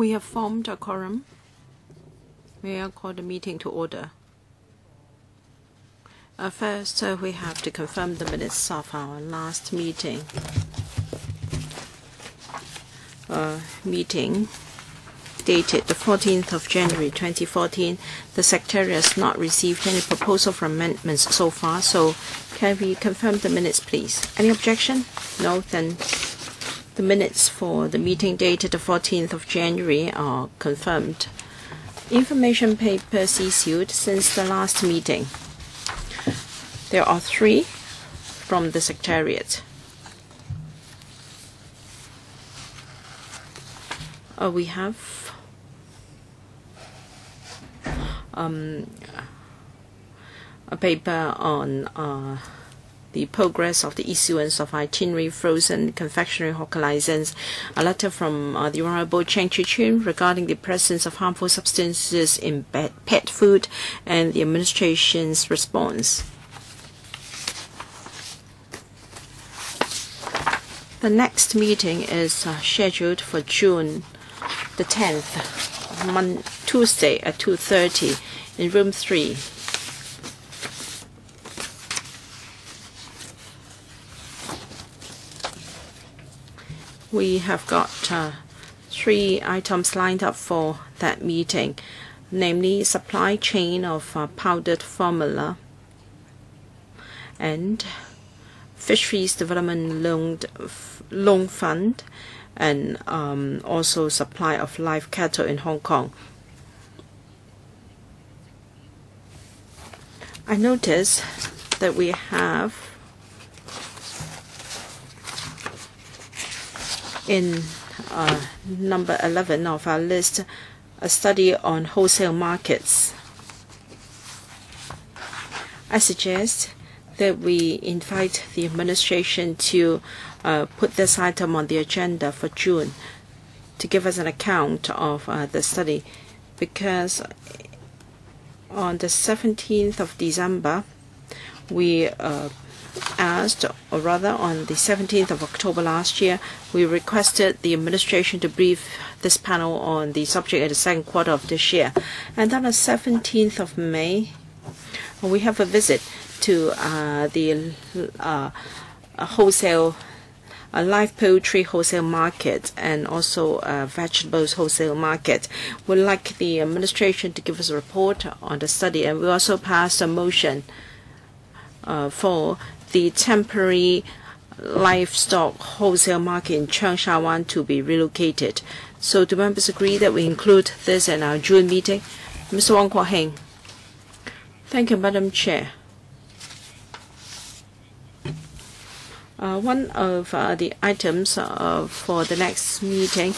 We have formed a quorum. May I call the meeting to order? First, we have to confirm the minutes of our last meeting. Meeting dated the 14th of January 2014. The Secretariat has not received any proposal for amendments so far, so can we confirm the minutes, please? Any objection? No, then the minutes for the meeting dated the 14th of January are confirmed. Information papers issued since the last meeting. There are 3 from the Secretariat. We have a paper on the progress of the issuance of itinerary frozen confectionery hawker license, a letter from the Honorable Chan Chi-chuen regarding the presence of harmful substances in pet food, and the administration's response. The next meeting is scheduled for June the 10th, Tuesday at 2:30 in room 3. We have got 3 items lined up for that meeting, namely supply chain of powdered formula and Fisheries Development Loan Fund, and also supply of live cattle in Hong Kong. I notice that we have in number 11 of our list a study on wholesale markets. I suggest that we invite the administration to put this item on the agenda for June to give us an account of the study, because on the 17th of December we asked, or rather on the 17th of October last year, we requested the administration to brief this panel on the subject in the second quarter of this year. And on the 17th of May, we have a visit to the wholesale live poultry wholesale market and also vegetables wholesale market. We'd like the administration to give us a report on the study, and we also passed a motion for the temporary livestock wholesale market in Cheung to be relocated. So do members agree that we include this in our June meeting? Mr. Wong Kwok-heng. Thank you, Madam Chair. One of the items for the next meeting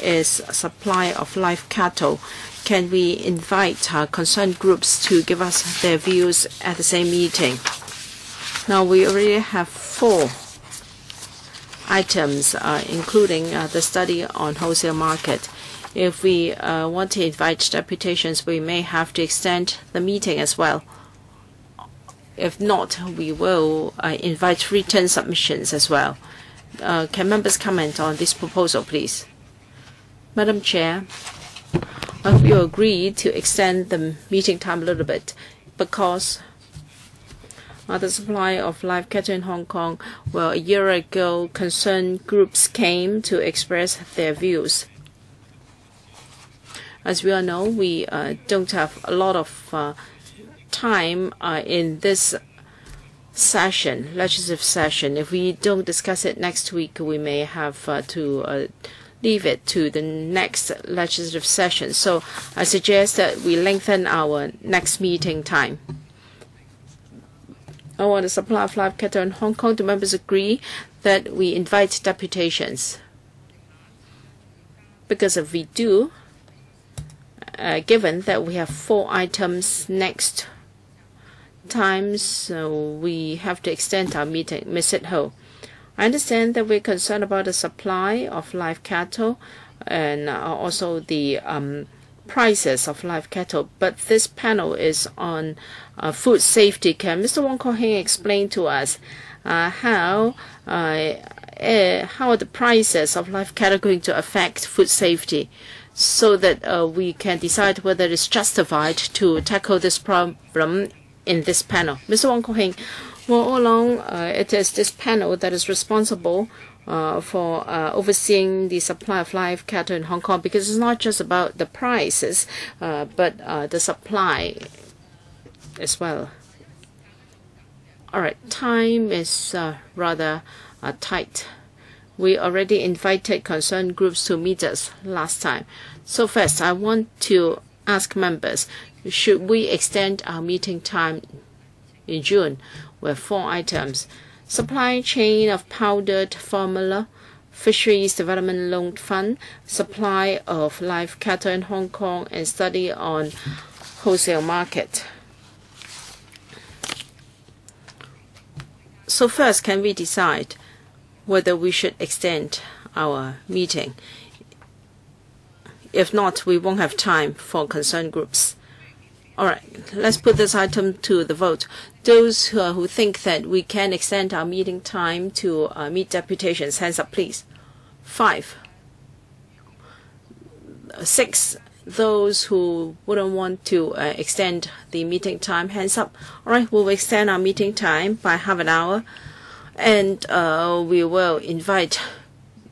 is supply of live cattle. Can we invite concerned groups to give us their views at the same meeting? Now, we already have 4 items, including the study on wholesale market. If we want to invite deputations, we may have to extend the meeting as well. If not, we will invite written submissions as well. Can members comment on this proposal, please? Madam Chair, I hope you agree to extend the meeting time a little bit, because the supply of live cattle in Hong Kong, well, a year ago, concerned groups came to express their views. As we all know, we don't have a lot of time in this session, legislative session. If we don't discuss it next week, we may have to leave it to the next legislative session. So I suggest that we lengthen our next meeting time. On the supply of live cattle in Hong Kong, do members agree that we invite deputations? Because if we do, given that we have 4 items next time, so we have to extend our meeting. Ms. Sit-ho, I understand that we're concerned about the supply of live cattle and also the prices of live cattle, but this panel is on food safety. Can Mr. Wong Kwok-heng explain to us how are the prices of live cattle going to affect food safety? so that we can decide whether it's justified to tackle this problem in this panel. Mr. Wong Ko-heng, well, all along, it is this panel that is responsible for overseeing the supply of live cattle in Hong Kong, because it's not just about the prices, but the supply as well. All right, time is rather tight. We already invited concerned groups to meet us last time. So first, I want to ask members, should we extend our meeting time in June with 4 items? Supply chain of powdered formula, fisheries development loan fund, supply of live cattle in Hong Kong, and study on wholesale market. So first, can we decide whether we should extend our meeting? If not, we won't have time for concerned groups. All right, let's put this item to the vote. Those who think that we can extend our meeting time to meet deputations, hands up, please. 5. 6. Those who wouldn't want to extend the meeting time, hands up. All right, we'll extend our meeting time by half an hour. And we will invite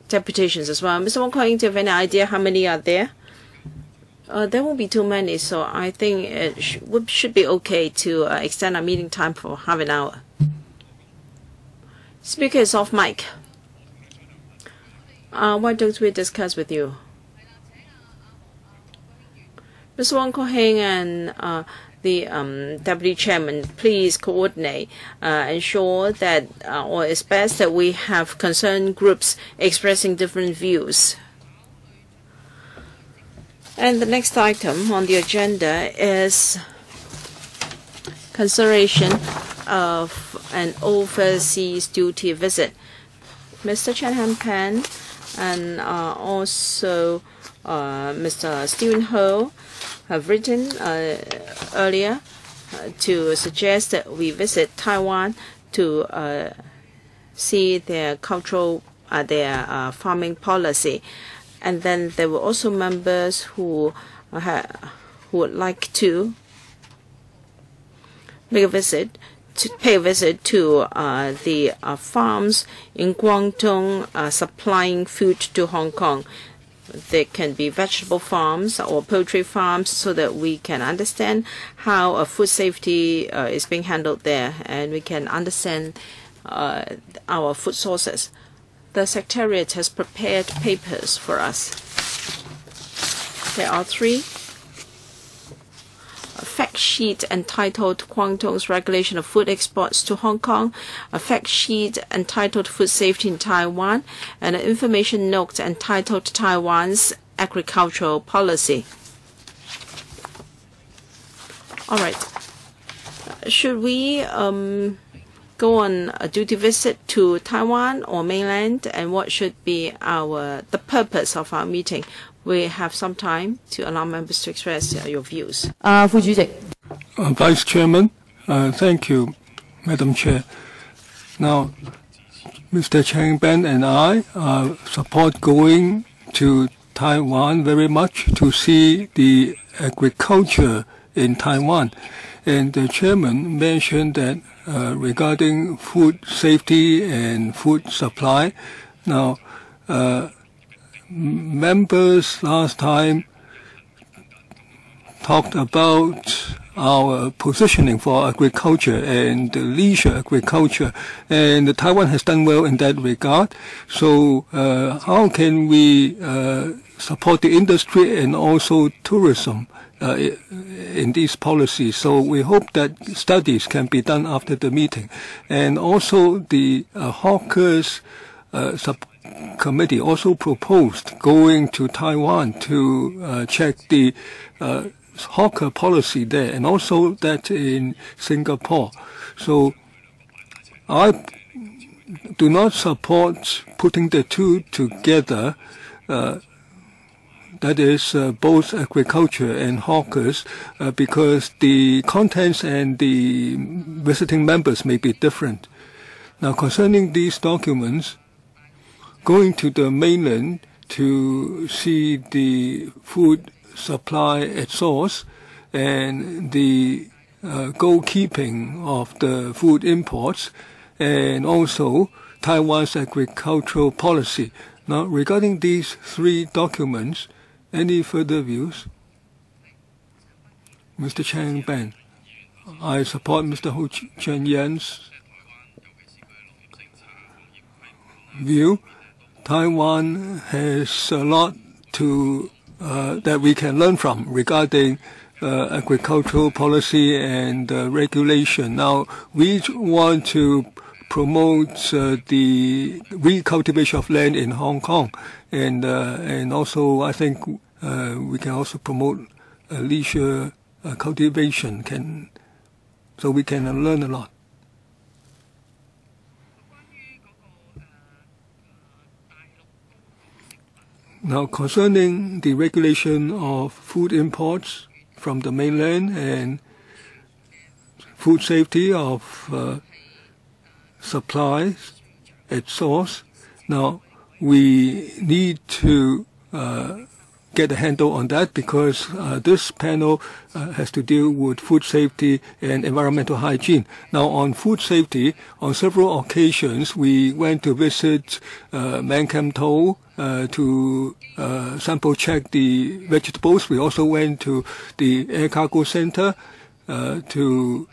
deputations as well. Mr. Wong Ko-heng, do you have any idea how many are there? There won't be too many, so I think it should be okay to extend our meeting time for half an hour. Speaker is off mic. Why don't we discuss with you? Mr. Wong Ko-heng and the Deputy Chairman, please coordinate, ensure that, or it's best that we have concerned groups expressing different views. And the next item on the agenda is consideration of an overseas duty visit. Mr. Chen Han-pan and also Mr. Stephen Ho have written earlier to suggest that we visit Taiwan to see their cultural, their farming policy. And then there were also members who would like to make a visit, to pay a visit to the farms in Guangdong supplying food to Hong Kong. There can be vegetable farms or poultry farms, so that we can understand how food safety is being handled there, and we can understand our food sources. The Secretariat has prepared papers for us. There are 3. A fact sheet entitled Guangdong's Regulation of Food Exports to Hong Kong, a fact sheet entitled Food Safety in Taiwan, and an information note entitled Taiwan's Agricultural Policy. All right. Should we go on a duty visit to Taiwan or mainland, and what should be the purpose of our meeting? We have some time to allow members to express your views. Vice Chairman, thank you, Madam Chair. Now, Mr. Chang Ben and I support going to Taiwan very much to see the agriculture in Taiwan. And the Chairman mentioned that regarding food safety and food supply. Now, members last time talked about our positioning for agriculture and leisure agriculture, and Taiwan has done well in that regard. So how can we support the industry and also tourism in these policies? So we hope that studies can be done after the meeting. And also the hawkers subcommittee also proposed going to Taiwan to check the hawker policy there, and also that in Singapore. So I do not support putting the two together, that is both agriculture and hawkers, because the contents and the visiting members may be different. Now, concerning these documents, going to the mainland to see the food supply at source and the goalkeeping of the food imports, and also Taiwan's agricultural policy. Now, regarding these three documents, any further views? Mr. Chang Ben. I support Mr. Hon CHAN Chi-chuen's view. Taiwan has a lot to that we can learn from regarding agricultural policy and regulation. Now, we want to promote the recultivation of land in Hong Kong, and also I think we can also promote leisure cultivation. So we can learn a lot. Now, concerning the regulation of food imports from the mainland and food safety of supplies at source, now we need to get a handle on that, because this panel has to deal with food safety and environmental hygiene. Now, on food safety, on several occasions, we went to visit Man Kam To to sample check the vegetables. We also went to the Air Cargo Center to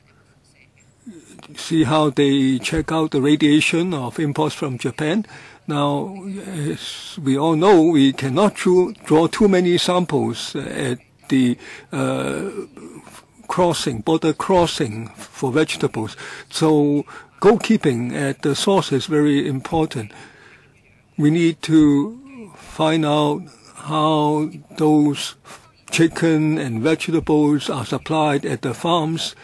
see how they check out the radiation of imports from Japan. Now, as we all know, we cannot draw too many samples at the border crossing for vegetables. So goalkeeping at the source is very important. We need to find out how those chicken and vegetables are supplied at the farms.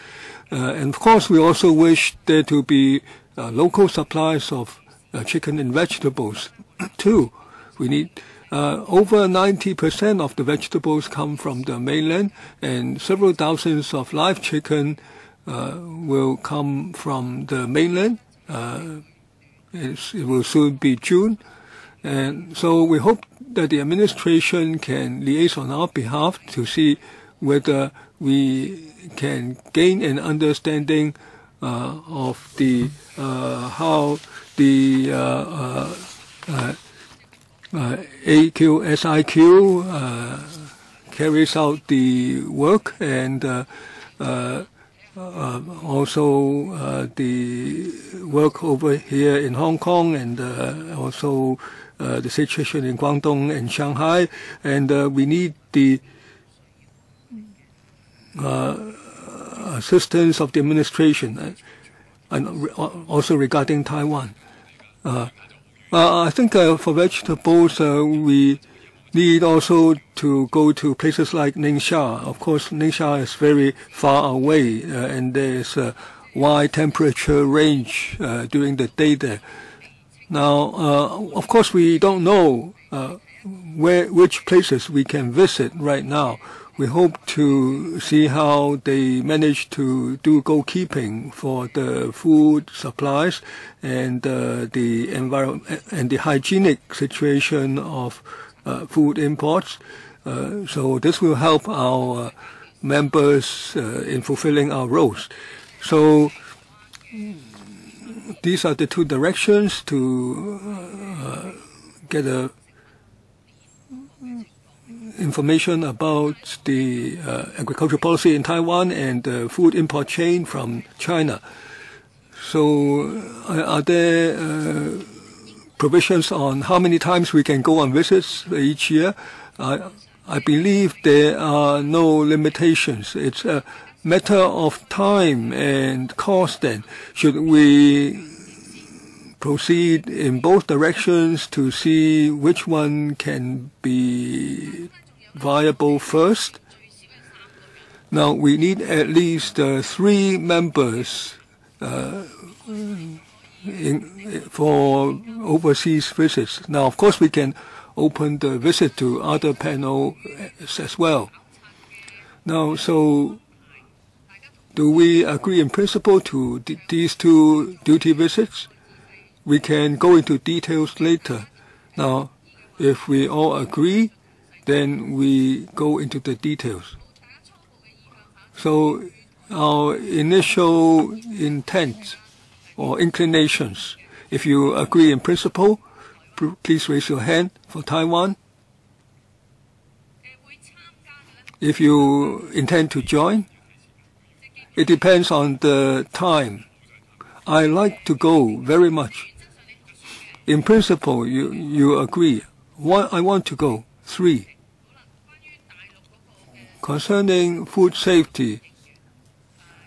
And of course, we also wish there to be local supplies of chicken and vegetables too. We need over 90% of the vegetables come from the mainland, and several thousands of live chicken will come from the mainland. It will soon be June, and so we hope that the administration can liaise on our behalf to see whether we can gain an understanding of the how the AQSIQ carries out the work, and also the work over here in Hong Kong, and also the situation in Guangdong and Shanghai, and we need the assistance of the administration, and also regarding Taiwan. I think for vegetables, we need also to go to places like Ningxia. Of course, Ningxia is very far away, and there's a wide temperature range during the day there. Now, of course, we don't know which places we can visit right now. We hope to see how they manage to do goalkeeping for the food supplies and the environment and the hygienic situation of food imports. So this will help our members in fulfilling our roles. So these are the two directions to get information about the agricultural policy in Taiwan and the food import chain from China. So are there provisions on how many times we can go on visits each year? I believe there are no limitations. It's a matter of time and cost then. Should we proceed in both directions to see which one can be viable first? Now, we need at least 3 members for overseas visits. Now, of course, we can open the visit to other panels as well. Now, so do we agree in principle to these 2 duty visits? We can go into details later. Now, If we all agree, then we go into the details. So our initial intent or inclinations, if you agree in principle, please raise your hand for Taiwan. If you intend to join, it depends on the time. I like to go very much. In principle, you agree. I want to go. 3. Concerning food safety,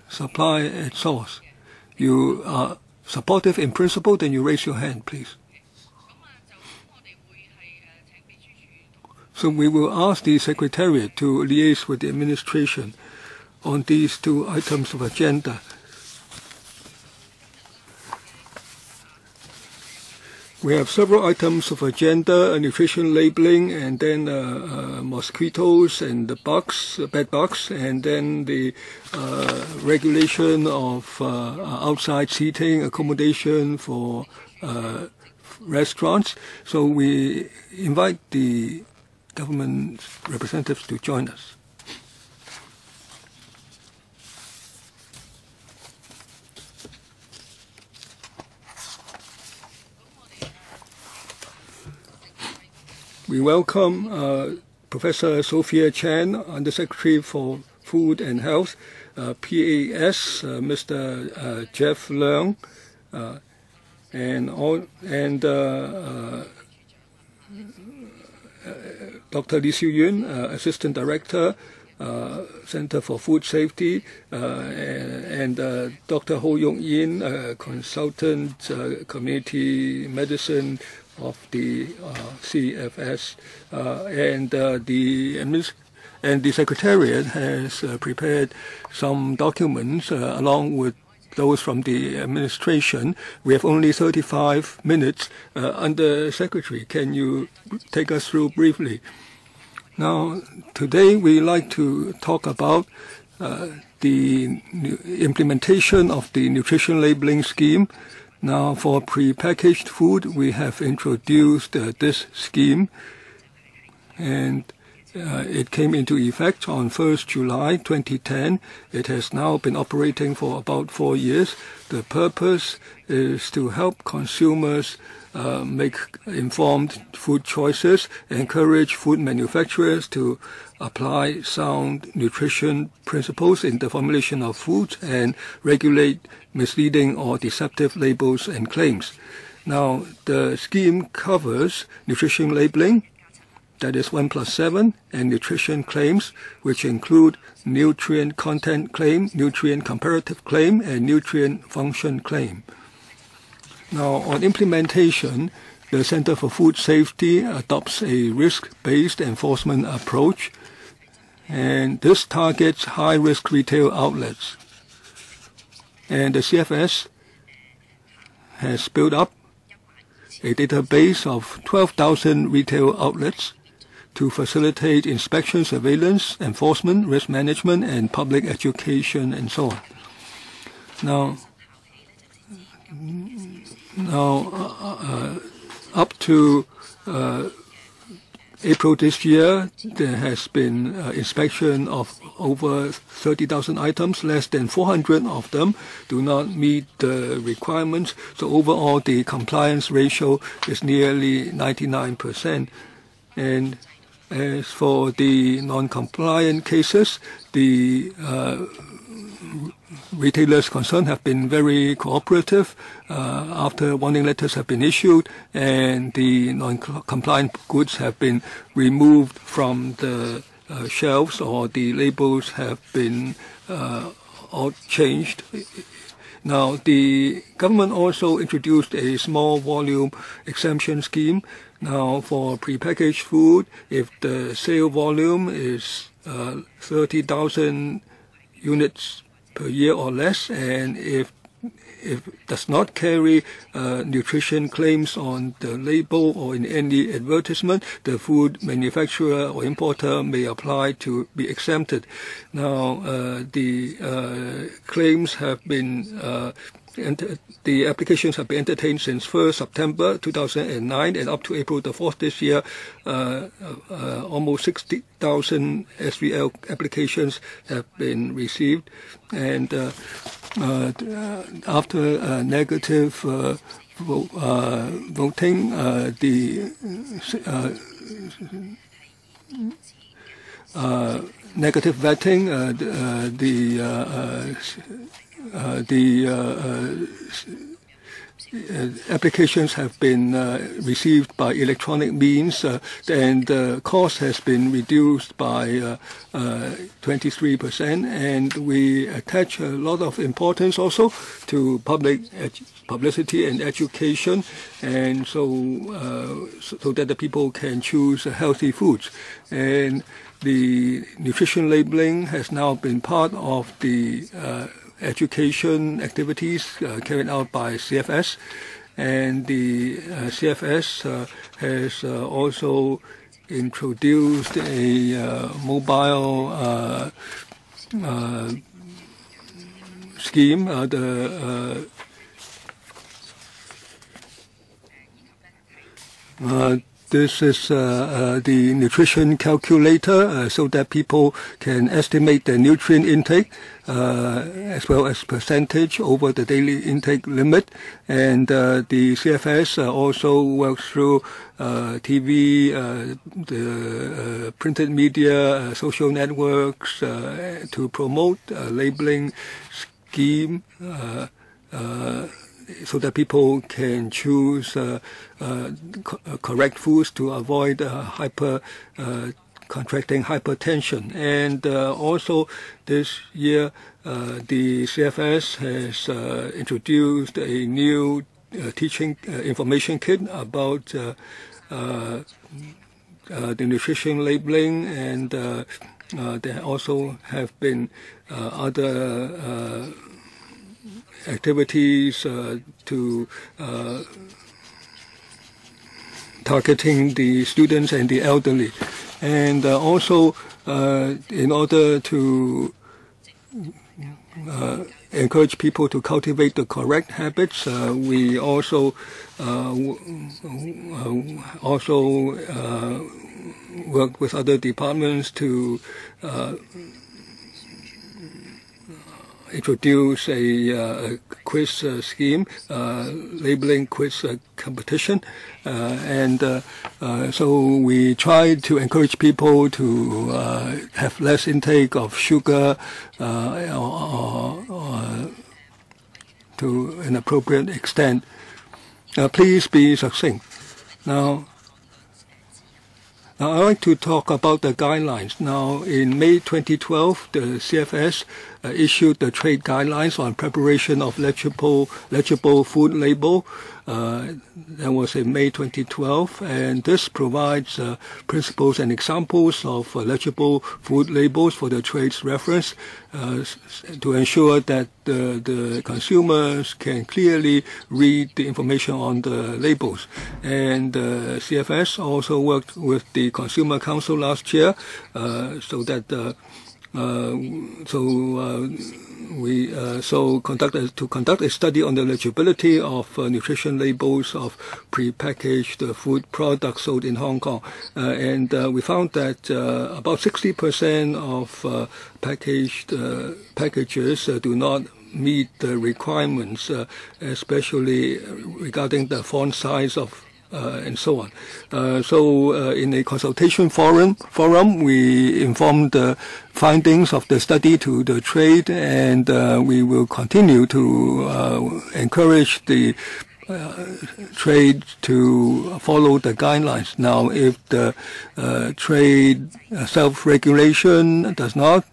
supply and source, you are supportive in principle, then you raise your hand, please. So we will ask the Secretariat to liaise with the administration on these 2 items of agenda. We have several items of agenda, nutrition labeling, and then mosquitoes and the bugs, bed bugs, and then the regulation of outside seating, accommodation for restaurants. So we invite the government representatives to join us. We welcome Professor Sophia Chan, Undersecretary for Food and Health, PAS, Mr. Jeff Leung, and Dr. Lee Xiu-yun, Assistant Director, Center for Food Safety, and Dr. Ho Yong-yin, Consultant, Community Medicine of the CFS, and the Secretariat has prepared some documents along with those from the administration. We have only 35 minutes. Under Secretary, can you take us through briefly? Now, today we like to talk about the implementation of the nutrition labeling scheme. Now, for prepackaged food, we have introduced this scheme, and it came into effect on 1st July 2010. It has now been operating for about 4 years. The purpose is to help consumers make informed food choices, encourage food manufacturers to apply sound nutrition principles in the formulation of foods, and regulate misleading or deceptive labels and claims. Now, the scheme covers nutrition labeling, that is 1+7, and nutrition claims, which include nutrient content claim, nutrient comparative claim, and nutrient function claim. Now, on implementation, the Center for Food Safety adopts a risk-based enforcement approach, and this targets high-risk retail outlets. And the CFS has built up a database of 12,000 retail outlets to facilitate inspection, surveillance, enforcement, risk management, and public education, and so on. Now up to April this year, there has been inspection of over 30,000 items. Less than 400 of them do not meet the requirements. So overall, the compliance ratio is nearly 99%. And as for the non-compliant cases, the retailers concerned have been very cooperative after warning letters have been issued, and the non-compliant goods have been removed from the shelves, or the labels have been all changed. Now, the government also introduced a small volume exemption scheme. Now, for prepackaged food, if the sale volume is 30,000 units per year or less, and if does not carry nutrition claims on the label or in any advertisement, the food manufacturer or importer may apply to be exempted. Now, the claims have been the applications have been entertained since 1st September 2009 and up to April the 4th this year. Almost 60,000 SVL applications have been received, and after negative voting, the negative vetting, the applications have been received by electronic means, and the cost has been reduced by 23%. And we attach a lot of importance also to publicity and education, and so that the people can choose healthy foods. And the nutrition labeling has now been part of the education activities carried out by CFS, and the CFS has also introduced a mobile scheme. This is the nutrition calculator, so that people can estimate their nutrient intake as well as percentage over the daily intake limit. And the CFS also works through TV, the printed media, social networks to promote a labeling scheme so that people can choose correct foods to avoid contracting hypertension. And also this year, the CFS has introduced a new teaching information kit about the nutrition labeling, and there also have been other activities to targeting the students and the elderly. And also, in order to encourage people to cultivate the correct habits, we also work with other departments to introduce a quiz scheme, labeling quiz competition, and so we try to encourage people to have less intake of sugar or to an appropriate extent. Please be succinct. Now, I'd like to talk about the guidelines. Now, in May 2012, the CFS issued the trade guidelines on preparation of legible food label. That was in May 2012, and this provides principles and examples of legible food labels for the trade's reference to ensure that the consumers can clearly read the information on the labels. And CFS also worked with the Consumer Council last year we conduct a study on the legibility of nutrition labels of prepackaged food products sold in Hong Kong, and we found that about 60% of packages do not meet the requirements, especially regarding the font size of and so on. So in a consultation forum, we informed the findings of the study to the trade, and we will continue to encourage the trade to follow the guidelines. Now, if the trade self-regulation is not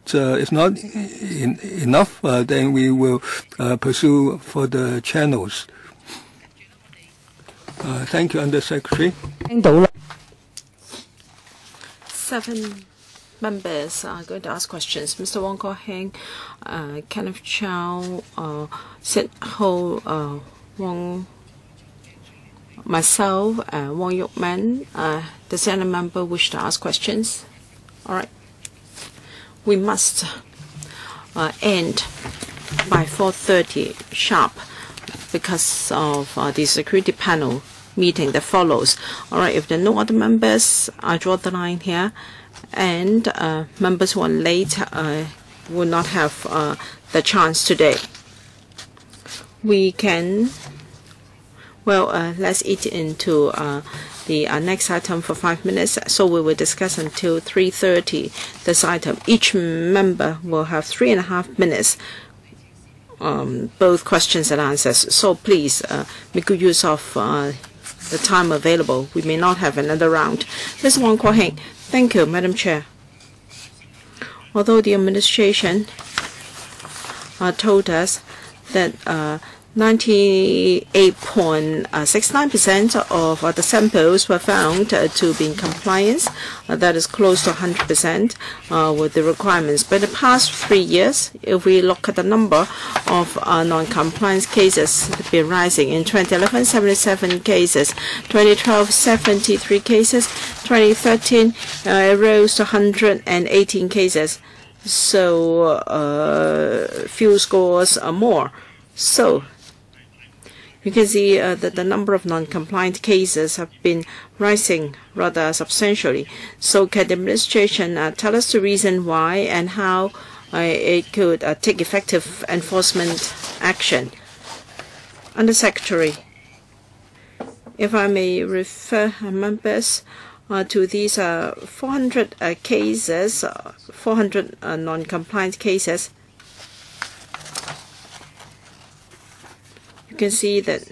enough, then we will pursue further channels. Thank you, Under Secretary. 7 members are going to ask questions. Mr. Wong Ko-heng, Kenneth Chow, Sid Ho, Wong, myself, Wong Yuk-man. Does any member wish to ask questions? All right. We must end by 4:30 sharp. because of the security panel meeting that follows. All right, if there are no other members, I draw the line here, and members who are late will not have the chance today. We can, let's eat into the next item for 5 minutes. So we will discuss until 3:30 this item. Each member will have 3.5 minutes, both questions and answers. So please make good use of the time available. We may not have another round. Mr. Wong Kwa-heng. Thank you, Madam Chair. Although the administration told us that 98.69% of the samples were found to be in compliance. That is close to 100% with the requirements. But in the past 3 years, if we look at the number of non-compliance cases, they've been rising. In 2011, 77 cases. 2012, 73 cases. 2013, it rose to 118 cases. So few scores more. So you can see that the number of non-compliant cases have been rising rather substantially. So can the administration tell us the reason why and how it could take effective enforcement action? Under Secretary, if I may refer members to these 400 cases, 400 non-compliant cases, you can see that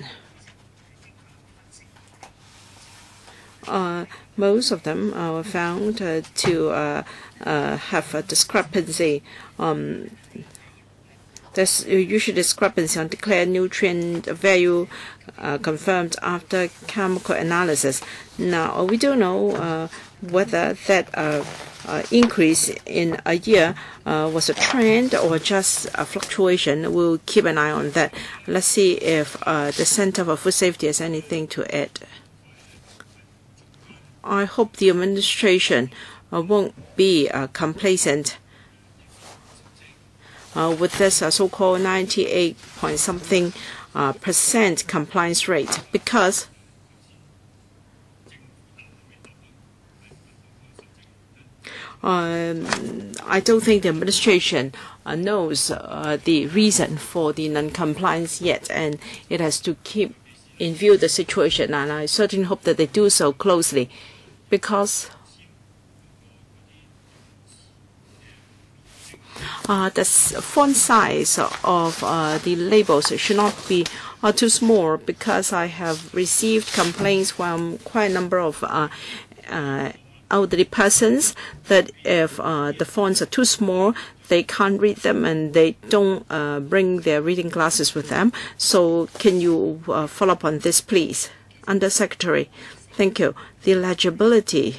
most of them were found to have a discrepancy. There's usually discrepancy on declared nutrient value confirmed after chemical analysis. Now, we don't know whether that increase in a year was a trend or just a fluctuation. We'll keep an eye on that. Let's see if the Center for Food Safety has anything to add. I hope the administration won't be complacent with this so-called 98-point-something% compliance rate, because I don't think the administration knows the reason for the non-compliance yet, and it has to keep in view the situation, and I certainly hope that they do so closely, because the font size of the labels should not be too small, because I have received complaints from quite a number of elderly persons that if the fonts are too small, they can't read them and they don't bring their reading glasses with them. So can you follow up on this, please? Under Secretary, thank you. The legibility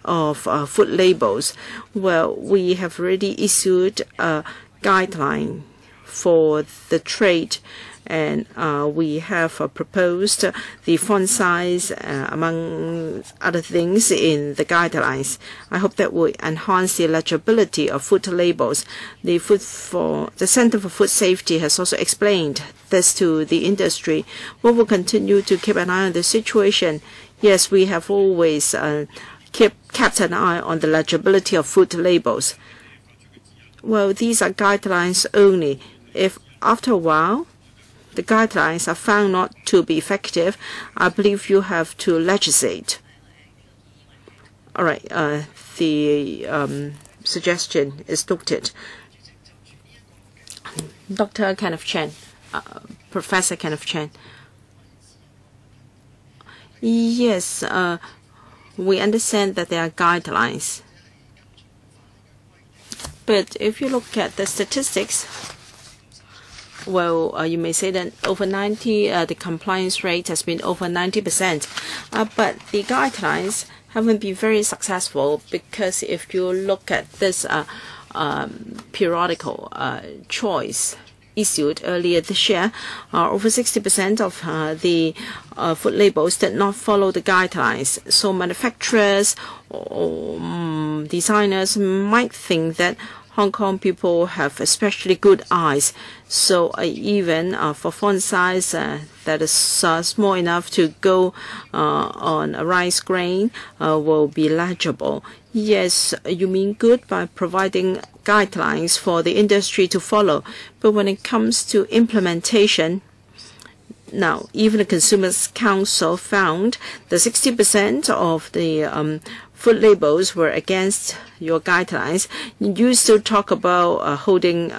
of food labels. Well, we have already issued a guideline for the trade, and we have proposed the font size, among other things, in the guidelines. I hope that will enhance the legibility of food labels. The Center for Food Safety has also explained this to the industry. We will continue to keep an eye on the situation. Yes, we have always kept an eye on the legibility of food labels. Well, these are guidelines only. If after a while the guidelines are found not to be effective, I believe you have to legislate. All right, the suggestion is noted. Dr. Kenneth Chen, Professor Kenneth Chen. Yes, we understand that there are guidelines. But if you look at the statistics, well, you may say that over 90, the compliance rate has been over 90%. But the guidelines haven't been very successful, because if you look at this periodical choice issued earlier this year, over 60% of the food labels did not follow the guidelines. So manufacturers or designers might think that Hong Kong people have especially good eyes. So even for font size that is small enough to go on a rice grain will be legible. Yes, you mean good by providing guidelines for the industry to follow. But when it comes to implementation, now, even the Consumers' Council found that 60% of the food labels were against your guidelines. You still talk about holding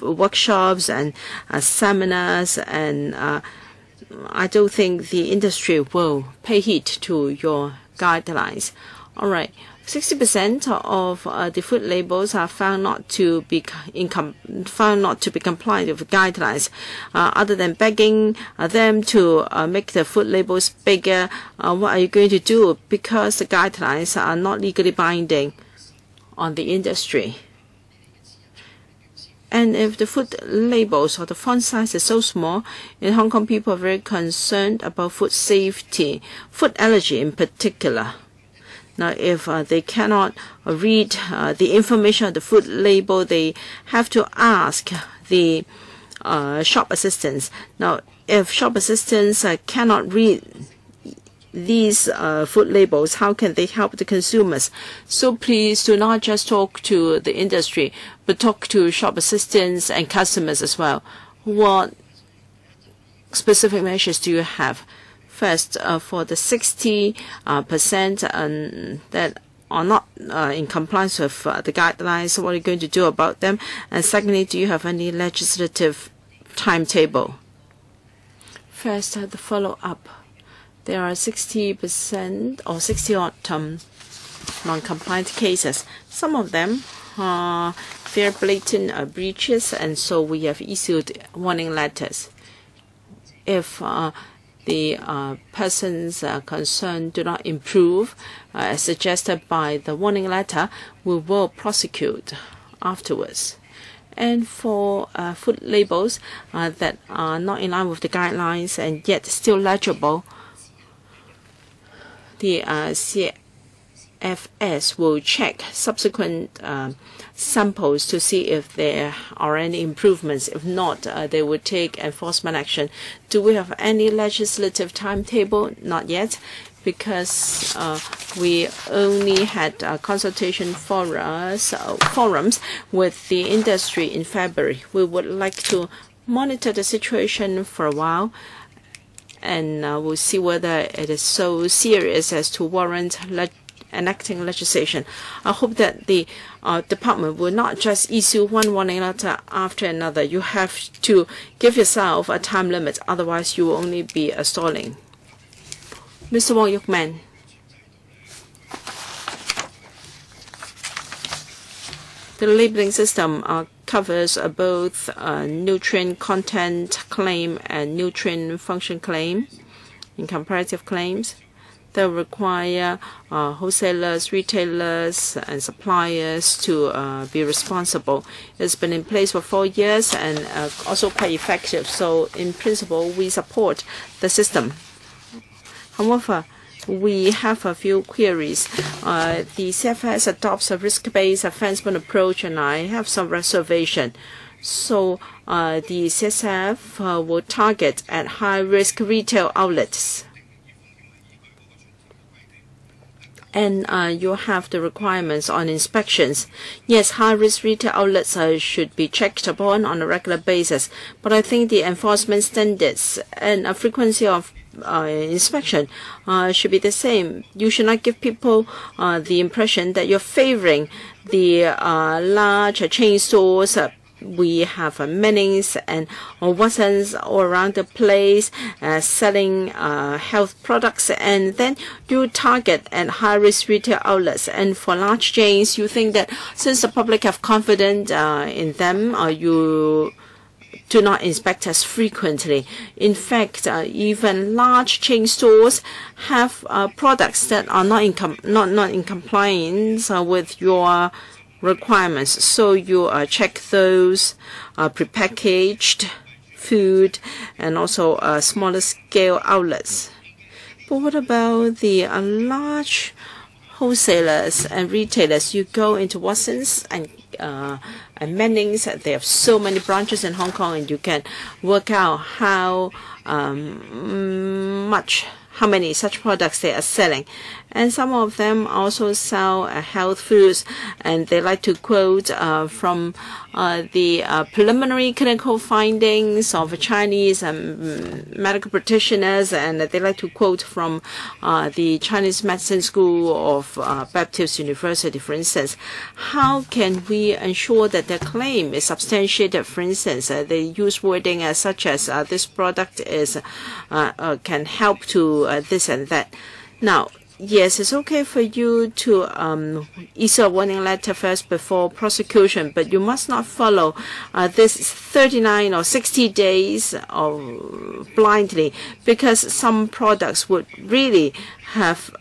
workshops and seminars, and I don't think the industry will pay heed to your guidelines. All right. 60% of the food labels are found not to be compliant with guidelines. Other than begging them to make the food labels bigger, what are you going to do? Because the guidelines are not legally binding on the industry. And if the food labels or the font size is so small, in Hong Kong people are very concerned about food safety, food allergy in particular. Now, if they cannot read the information on the food label, they have to ask the shop assistants. Now, if shop assistants cannot read these food labels, how can they help the consumers? So please do not just talk to the industry, but talk to shop assistants and customers as well. What specific measures do you have? First, for the 60% that are not in compliance with the guidelines, what are you going to do about them? And secondly, do you have any legislative timetable? First, the follow-up. There are 60% or 60-odd non-compliant cases. Some of them are very blatant breaches, and so we have issued warning letters. If the persons concerned do not improve, as suggested by the warning letter, we will prosecute afterwards. And for food labels that are not in line with the guidelines and yet still legible, the CFS will check subsequent samples to see if there are any improvements. If not, they will take enforcement action. Do we have any legislative timetable? Not yet, because we only had consultation forums with the industry in February. We would like to monitor the situation for a while, and we'll see whether it is so serious as to warrant enacting legislation. I hope that the department will not just issue one warning letter after another. You have to give yourself a time limit, otherwise you will only be stalling. Mr. Wong Yuk-man. The labeling system covers both nutrient content claim and nutrient function claim in comparative claims. They require wholesalers, retailers, and suppliers to be responsible. It's been in place for 4 years and also quite effective. So, in principle, we support the system. However, we have a few queries. The CFS adopts a risk-based advancement approach, and I have some reservation. So, the CSF will target at high-risk retail outlets. And you have the requirements on inspections. Yes, high-risk retail outlets should be checked upon on a regular basis, but I think the enforcement standards and a frequency of inspection should be the same. You should not give people the impression that you're favoring the large chain stores. We have Mannings and Watsons all around the place selling health products, and then you target at high-risk retail outlets. And for large chains, you think that since the public have confidence in them, you do not inspect as frequently. In fact, even large chain stores have products that are not in compliance with your requirements. So you check those prepackaged food and also smaller scale outlets. But what about the large wholesalers and retailers? You go into Watsons and and Mannings. They have so many branches in Hong Kong, and you can work out how many such products they are selling. And some of them also sell health foods, and they like to quote from the preliminary clinical findings of Chinese medical practitioners, and they like to quote from the Chinese Medicine School of Baptist University, for instance. How can we ensure that their claim is substantiated? For instance, they use wording such as this product is can help to this and that. Now, yes, it's okay for you to issue a warning letter first before prosecution, but you must not follow this 39 or 60 days blindly, because some products would really have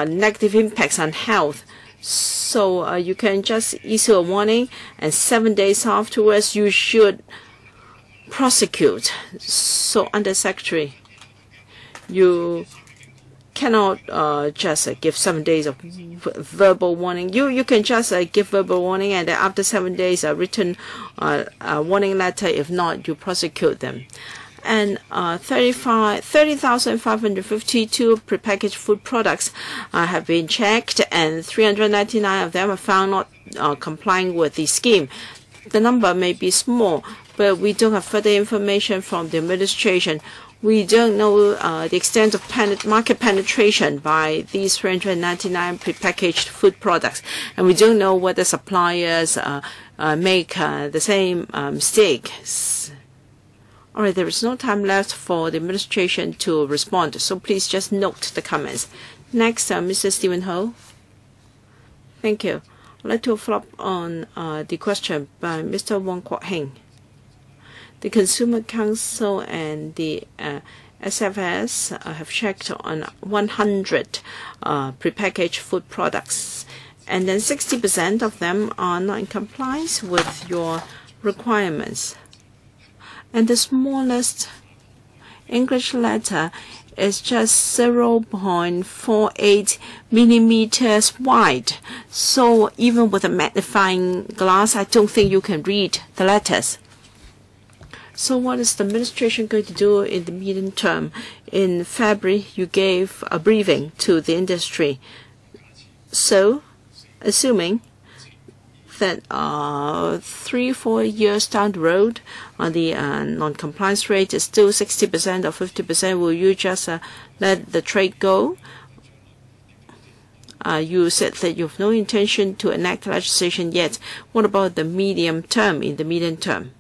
negative impacts on health. So you can just issue a warning, and 7 days afterwards you should prosecute. So, Undersecretary, you cannot just give 7 days of verbal warning. You can just give verbal warning, and then after 7 days a written warning letter. If not, you prosecute them. And 30,552 prepackaged food products have been checked, and 399 of them are found not complying with the scheme. The number may be small, but we don't have further information from the administration. We don't know the extent of market penetration by these 399 prepackaged food products, and we don't know whether suppliers make the same mistake. All right, there is no time left for the administration to respond, so please just note the comments. Next, Mr. Stephen Ho. Thank you. I'd like to follow up on the question by Mr. Wong Kwok Heng. The Consumer Council and the SFS have checked on 100 prepackaged food products, and then 60% of them are not in compliance with your requirements. And the smallest English letter is just 0.48 millimeters wide. So even with a magnifying glass, I don't think you can read the letters. So what is the administration going to do in the medium term? In February, you gave a briefing to the industry. So, assuming that 3-4 years down the road, the non-compliance rate is still 60% or 50%, will you just let the trade go? You said that you have no intention to enact legislation yet. What about the medium term? In the medium term,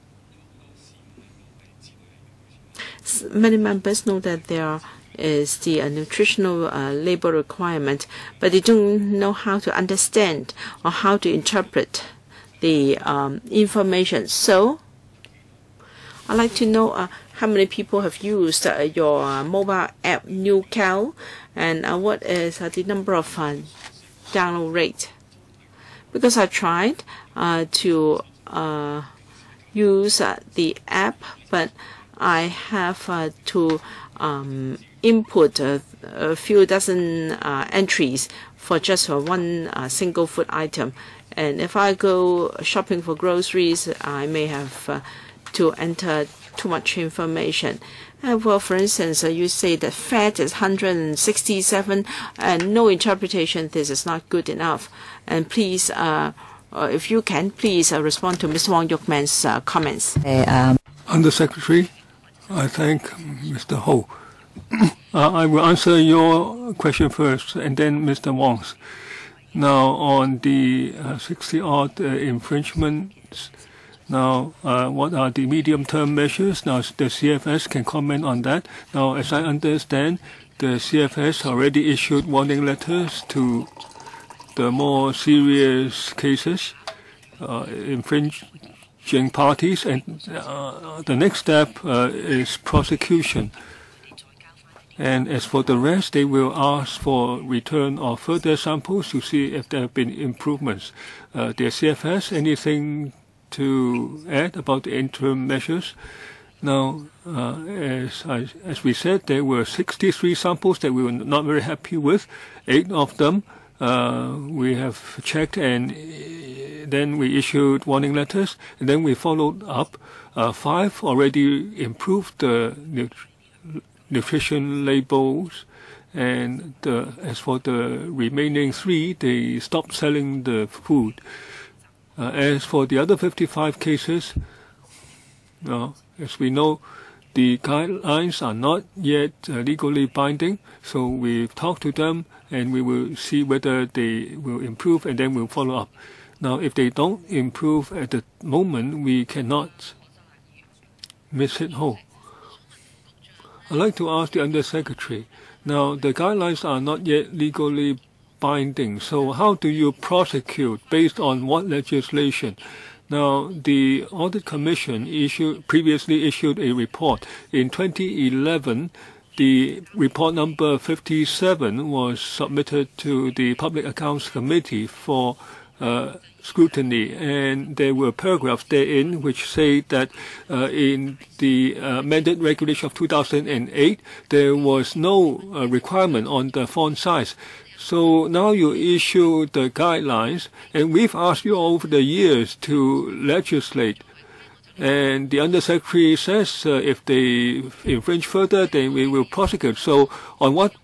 many members know that there is the nutritional label requirement, but they don't know how to understand or how to interpret the information. So I'd like to know how many people have used your mobile app New Cal, and what is the number of download rate. Because I tried to use the app, but I have to input a few dozen entries for just one single food item. And if I go shopping for groceries, I may have to enter too much information. Well, for instance, you say that fat is 167, and no interpretation. This is not good enough. And please, if you can, please respond to Mr. Wong Yok Man's comments. Undersecretary, I thank Mr. Ho. I will answer your question first, and then Mr. Wong's. Now, on the 60-odd infringements, now, what are the medium-term measures? Now, the CFS can comment on that. Now, as I understand, the CFS already issued warning letters to the more serious cases, infringing parties, and the next step is prosecution. And as for the rest, they will ask for return of further samples to see if there have been improvements. The CFS, anything to add about the interim measures? Now, as we said, there were 63 samples that we were not very happy with. 8 of them we have checked, and then we issued warning letters, and then we followed up. 5 already improved the nutrition labels, and as for the remaining 3, they stopped selling the food. As for the other 55 cases, as we know, the guidelines are not yet legally binding, so we've talked to them, and we will see whether they will improve, and then we'll follow up. Now, if they don't improve at the moment, we cannot miss it whole. I'd like to ask the Undersecretary. Now, the guidelines are not yet legally binding, so how do you prosecute? Based on what legislation? Now, the Audit Commission previously issued a report. In 2011, the report number 57 was submitted to the Public Accounts Committee for scrutiny, and there were paragraphs therein which say that in the amended regulation of 2008, there was no requirement on the font size. So now you issue the guidelines, and we've asked you over the years to legislate. And the Undersecretary says if they infringe further, then we will prosecute. So on what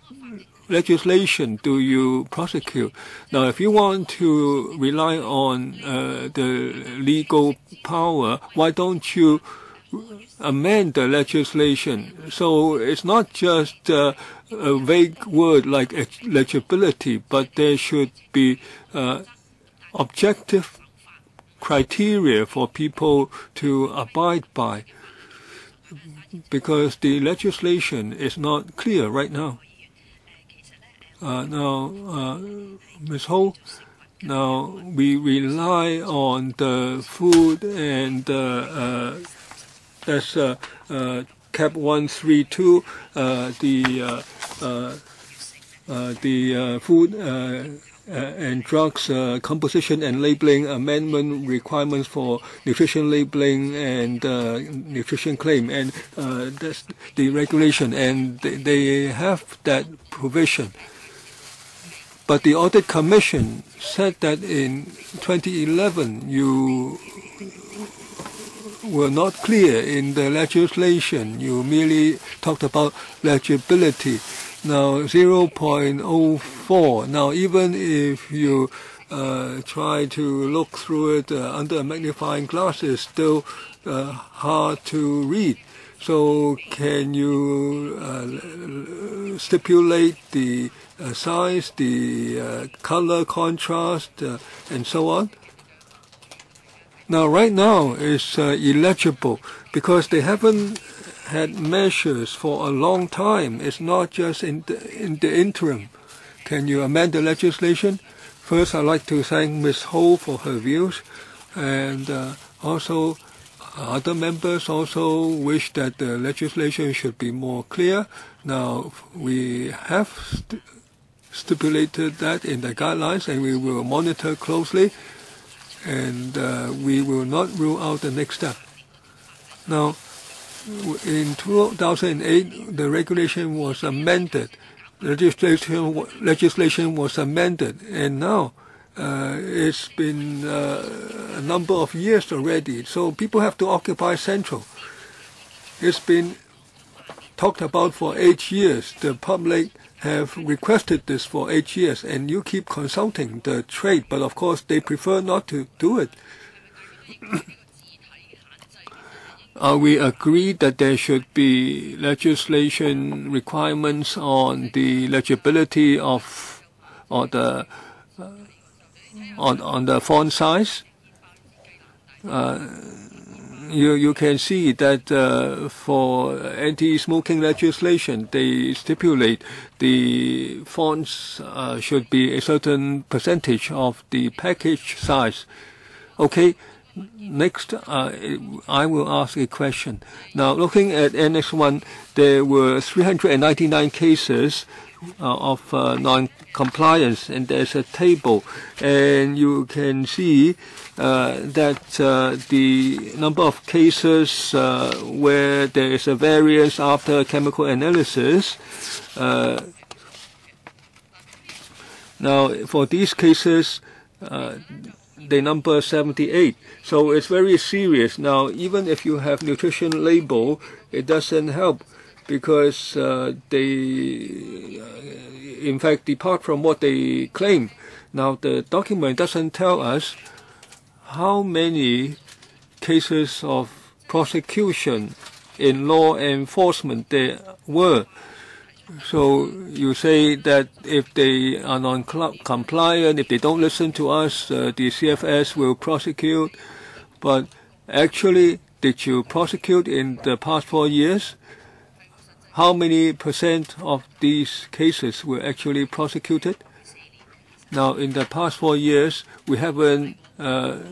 legislation do you prosecute? Now, if you want to rely on the legal power, why don't you amend the legislation? So it's not just a vague word like legibility, but there should be objective criteria for people to abide by, because the legislation is not clear right now. Now, Ms. Ho, now we rely on the food, and that's CAP 132, the food and drugs composition and labeling amendment requirements for nutrition labeling and nutrition claim, and that's the regulation, and they have that provision. But the Audit Commission said that in 2011 you were not clear in the legislation. You merely talked about legibility. Now 0.04. Now even if you try to look through it under a magnifying glass, it's still hard to read. So can you stipulate the size, the color contrast, and so on? Now, right now, it's illegible because they haven't had measures for a long time. It's not just in the interim. Can you amend the legislation? First, I'd like to thank Ms. Ho for her views, and also other members also wish that the legislation should be more clear. Now, we have stipulated that in the guidelines, and we will monitor closely, and we will not rule out the next step. Now, in 2008, the regulation was amended. Legislation was amended, and now it's been a number of years already. So people have to occupy Central. It's been talked about for 8 years. The public have requested this for 8 years, and you keep consulting the trade, but of course they prefer not to do it. Are we agreed that there should be legislation requirements on the legibility of on the font size? You can see that for anti-smoking legislation, they stipulate the fonts should be a certain percentage of the package size. Okay. Next, I will ask a question. Now, looking at Annex 1, there were 399 cases of non-compliance, and there's a table, and you can see that the number of cases where there is a variance after chemical analysis. Now, for these cases, they number 78. So it's very serious. Now, even if you have nutrition label, it doesn't help because they, in fact, depart from what they claim. Now, the document doesn't tell us how many cases of prosecution in law enforcement there were. So you say that if they are non-compliant, if they don't listen to us, the CFS will prosecute. But actually, did you prosecute in the past 4 years? How many % of these cases were actually prosecuted? Now, in the past 4 years, we haven't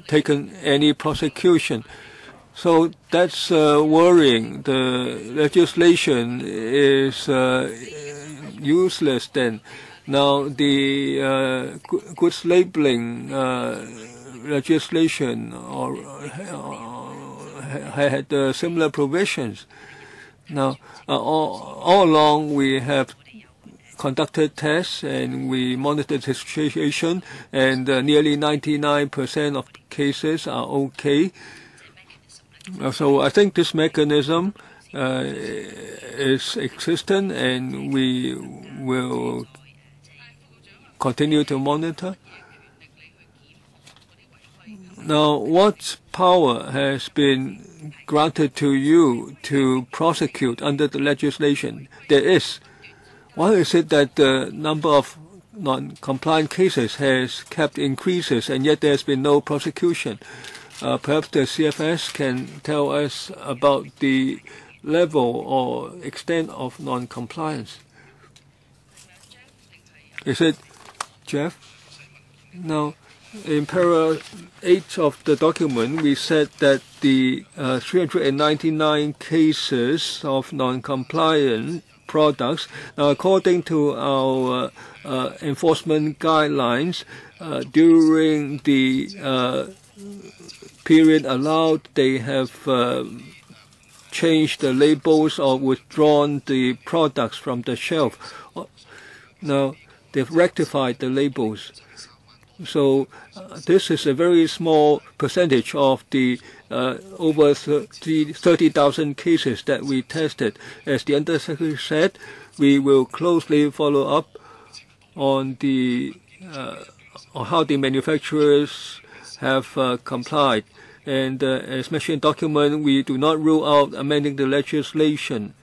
taken any prosecution. So that's worrying. The legislation is useless then. Now, the goods labeling legislation had similar provisions. Now, all along we have conducted tests and we monitored the situation, and nearly 99% of cases are okay. So I think this mechanism is existent, and we will continue to monitor. Now, what power has been granted to you to prosecute under the legislation? There is. Why is it that the number of non-compliant cases has kept increases and yet there's been no prosecution? Perhaps the CFS can tell us about the level or extent of non-compliance. Is it Jeff? Now, in paragraph 8 of the document, we said that the 399 cases of non-compliant products. Now, according to our enforcement guidelines, during the period allowed, they have changed the labels or withdrawn the products from the shelf. Now, they've rectified the labels. So this is a very small percentage of the over 30,000 cases that we tested. As the Undersecretary said, we will closely follow up on the on how the manufacturers have complied. And as mentioned in the document, we do not rule out amending the legislation.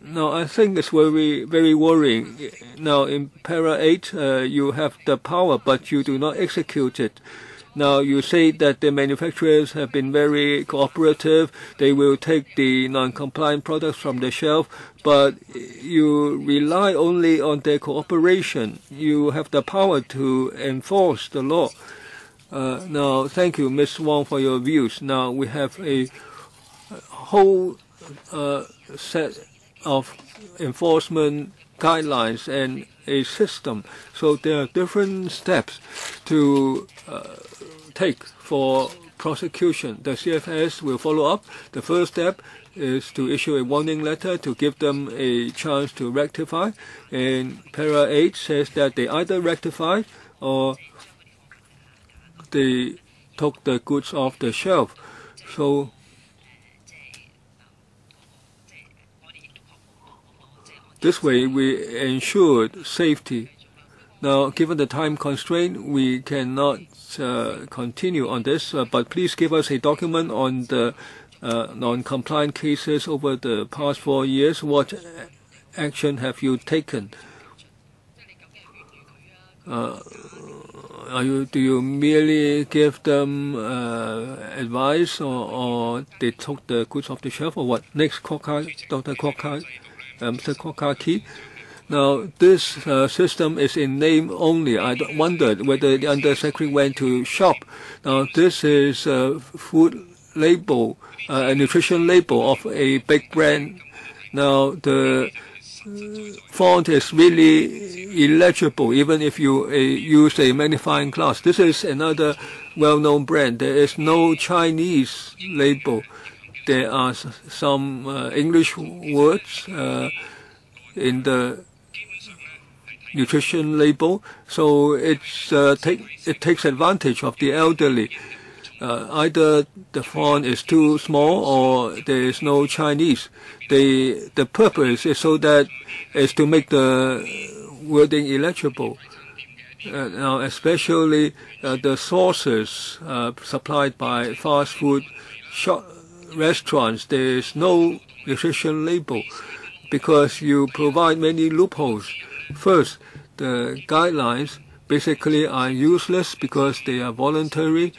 Now, I think it's very, very worrying. Now, in Para 8, you have the power, but you do not execute it. Now, you say that the manufacturers have been very cooperative. They will take the non-compliant products from the shelf, but you rely only on their cooperation. You have the power to enforce the law. Now, thank you, Ms. Wong, for your views. Now, we have a whole set of enforcement guidelines and a system. So there are different steps to take for prosecution. The CFS will follow up. The first step is to issue a warning letter to give them a chance to rectify. And Para 8 says that they either rectify or they took the goods off the shelf. So this way, we ensured safety. Now, given the time constraint, we cannot continue on this, but please give us a document on the non-compliant cases over the past 4 years. What action have you taken? Do you merely give them advice, or they took the goods off the shelf, or what? Next, Dr. Mr. Kokaki. Now, this system is in name only. I wondered whether the Undersecretary went to shop. Now, this is a food label, a nutrition label of a big brand. Now, the font is really illegible, even if you use a magnifying glass. This is another well-known brand. There is no Chinese label. There are some English words in the nutrition label. So it takes advantage of the elderly. Either the font is too small or there is no Chinese. The purpose is so that is to make the wording illegible. Now, especially the sauces supplied by fast food restaurants, there is no nutrition label because you provide many loopholes. First, the guidelines basically are useless because they are voluntary.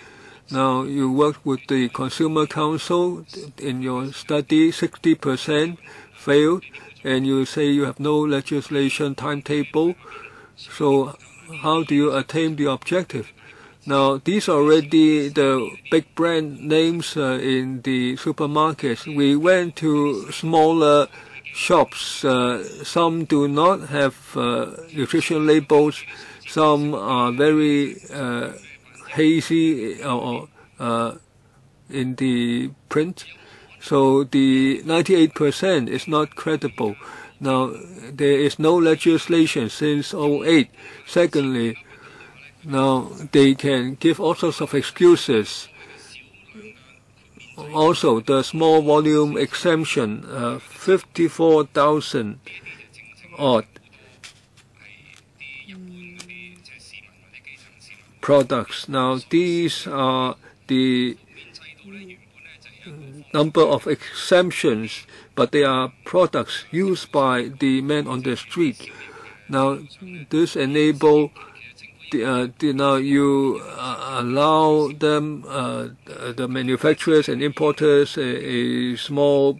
Now, you work with the Consumer Council. In your study, 60% failed, and you say you have no legislation timetable. So how do you attain the objective? Now, these are already the big brand names in the supermarkets. We went to smaller shops. Some do not have nutrition labels. Some are very hazy or in the print. So the 98% is not credible. Now, there is no legislation since 2008. Secondly, now they can give all sorts of excuses. Also, the small volume exemption, 54,000 odd products. Now, these are the number of exemptions, but they are products used by the men on the street. Now, this enable now you allow them, the manufacturers and importers, a small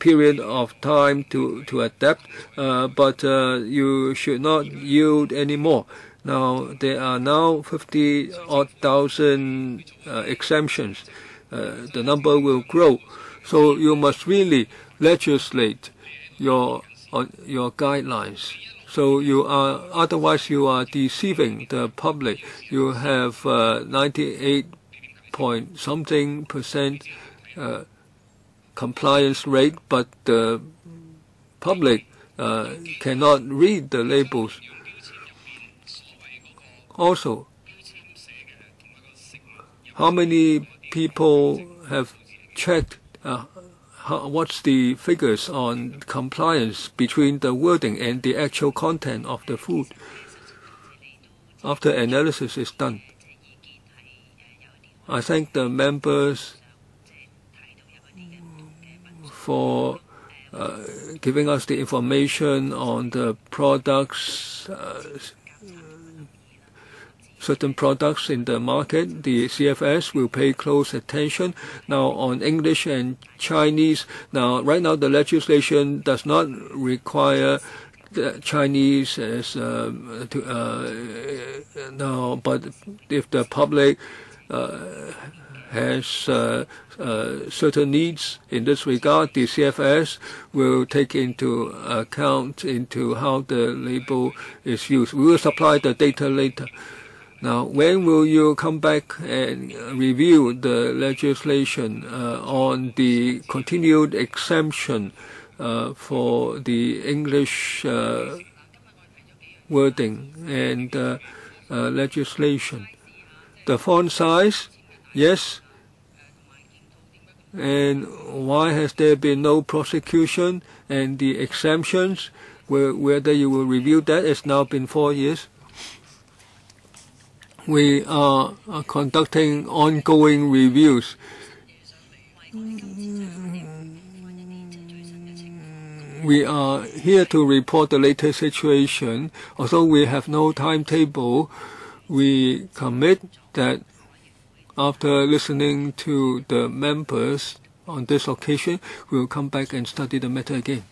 period of time to adapt, but you should not yield anymore. Now, there are now 50,000 exemptions. The number will grow. So you must really legislate your guidelines. So you are, otherwise you are deceiving the public. You have 98-point-something% compliance rate, but the public cannot read the labels. Also, how many people have checked what's the figures on compliance between the wording and the actual content of the food after analysis is done? I thank the members for giving us the information on the products, certain products in the market. The CFS will pay close attention now on English and Chinese. Now, right now, the legislation does not require the Chinese as now, but if the public has certain needs in this regard, the CFS will take into account into how the label is used. We will supply the data later. Now, when will you come back and review the legislation on the continued exemption for the English wording and legislation? The font size, yes. And why has there been no prosecution? And the exemptions, whether you will review that, it's now been 4 years. We are conducting ongoing reviews. We are here to report the latest situation. Although we have no timetable, we commit that after listening to the members on this occasion, we will come back and study the matter again.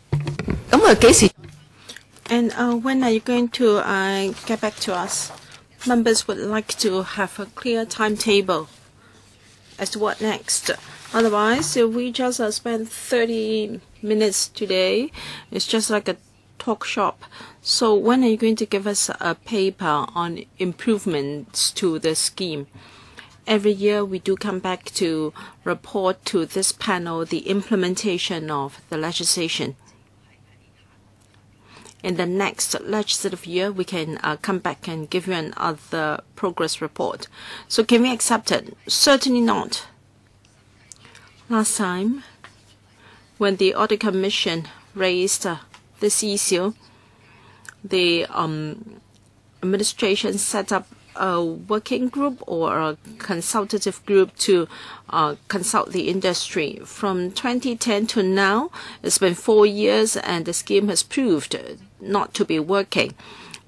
And when are you going to get back to us? Members would like to have a clear timetable as to what next. Otherwise, if we just spend 30 minutes today, it's just like a talk shop. So when are you going to give us a paper on improvements to the scheme? Every year we do come back to report to this panel the implementation of the legislation. in the next legislative year, we can come back and give you another progress report. So can we accept it? Certainly not. Last time, when the Audit Commission raised this issue, the administration set up a working group or a consultative group to consult the industry. From 2010 to now, it's been 4 years, and the scheme has proved not to be working.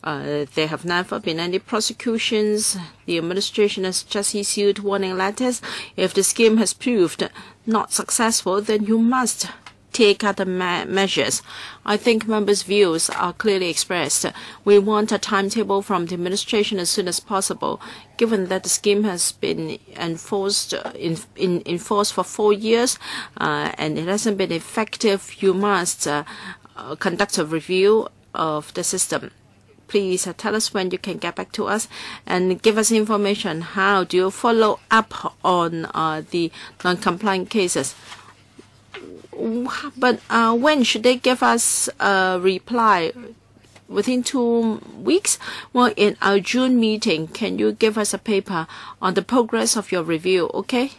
There have never been any prosecutions. The administration has just issued warning letters. If the scheme has proved not successful, then you must take other measures. I think members' views are clearly expressed. We want a timetable from the administration as soon as possible. Given that the scheme has been enforced in force for 4 years and it hasn't been effective, you must conduct a review of the system. Please tell us when you can get back to us and give us information. How do you follow up on the non-compliant cases? But when should they give us a reply? Within 2 weeks? Well, in our June meeting, can you give us a paper on the progress of your review, okay?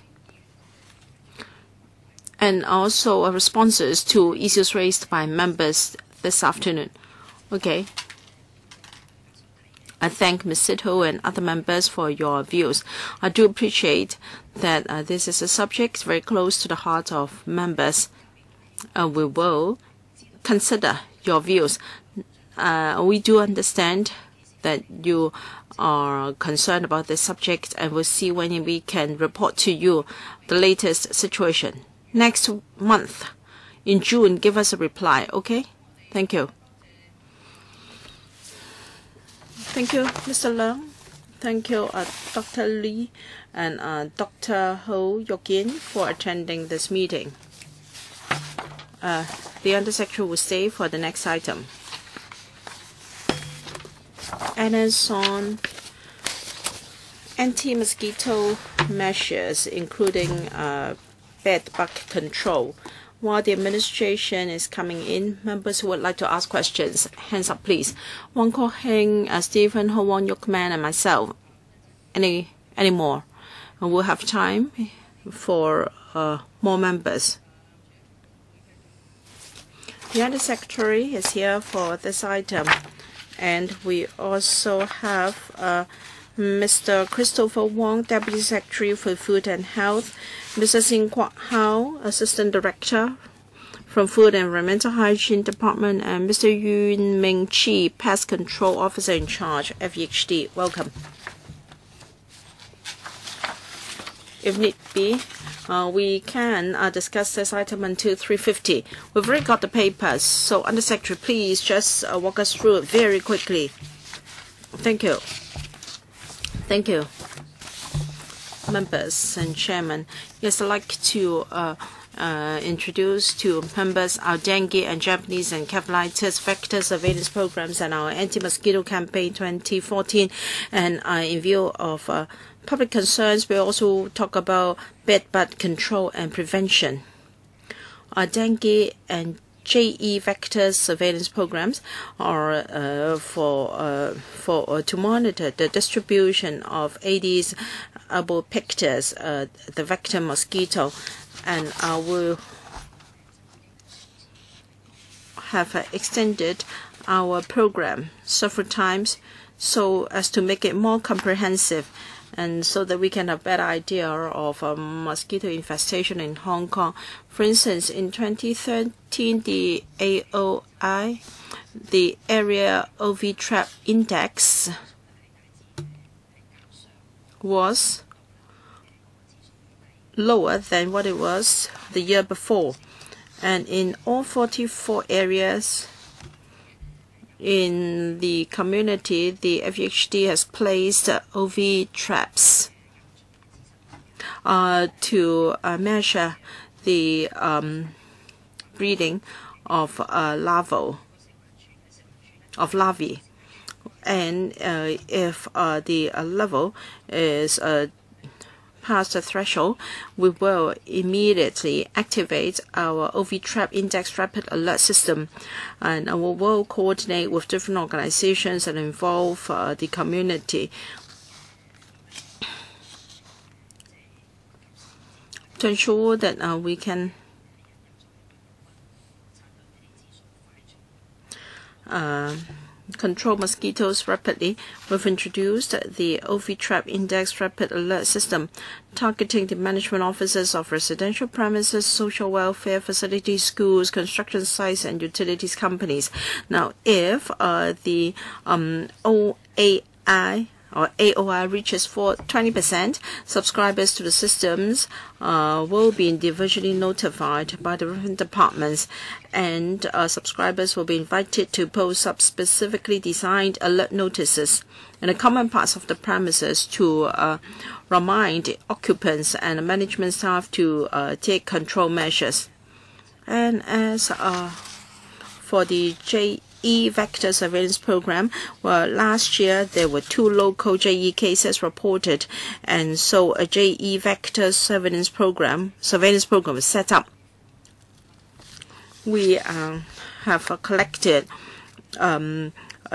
And also responses to issues raised by members this afternoon. Okay. I thank Ms. Sito and other members for your views. I do appreciate that this is a subject very close to the heart of members. We will consider your views. We do understand that you are concerned about this subject, and we'll see when we can report to you the latest situation. Next month, in June, give us a reply, okay? Thank you. Thank you, Mr. Leung. Thank you, Dr. Lee and Dr. Ho Yokin for attending this meeting. The Undersecretary will stay for the next item. And it's on anti-mosquito measures, including bed bug control. While the administration is coming in, members who would like to ask questions, hands up, please. Wong Kok Heng, Stephen Ho, Wong Yuk Man, and myself. Any more? And we'll have time for more members. The Undersecretary is here for this item, and we also have Mr. Christopher Wong, Deputy Secretary for Food and Health, Mr. Sin Kwok Hao, Assistant Director from Food and Environmental Hygiene Department, and Mr. Yun Ming Chi, Pest Control Officer in charge, FEHD. Welcome. If need be, we can discuss this item until 3:50. We've already got the papers, so Undersecretary, please just walk us through it very quickly. Thank you. Thank you, members and chairman. Yes, I'd like to introduce to members our dengue and Japanese encephalitis vector surveillance programs and our anti-mosquito campaign 2014. And in view of public concerns, we also talk about bed bug control and prevention. Our dengue and JE vector surveillance programs are to monitor the distribution of Aedes albopictus, the vector mosquito, and we have extended our program several times so as to make it more comprehensive, and so that we can have a better idea of mosquito infestation in Hong Kong. For instance, in 2013, the AOI, the Area OV Trap Index, was lower than what it was the year before. And in all 44 areas in the community, the FEHD has placed OV traps to measure the breeding of larvae. And if the level is pass the threshold, we will immediately activate our OV Trap Index Rapid Alert System, and we will coordinate with different organizations and involve the community to ensure that we can control mosquitoes rapidly. We've introduced the OV Trap Index Rapid Alert System, targeting the management offices of residential premises, social welfare facilities, schools, construction sites, and utilities companies. Now, if the OAI or AOI reaches 20%, subscribers to the systems will be individually notified by the relevant departments, and subscribers will be invited to post up specifically designed alert notices in the common parts of the premises to remind the occupants and management staff to take control measures. And as for the JE Vector Surveillance Program, well, last year there were 2 local JE cases reported, and so a JE Vector Surveillance Program was set up. We have collected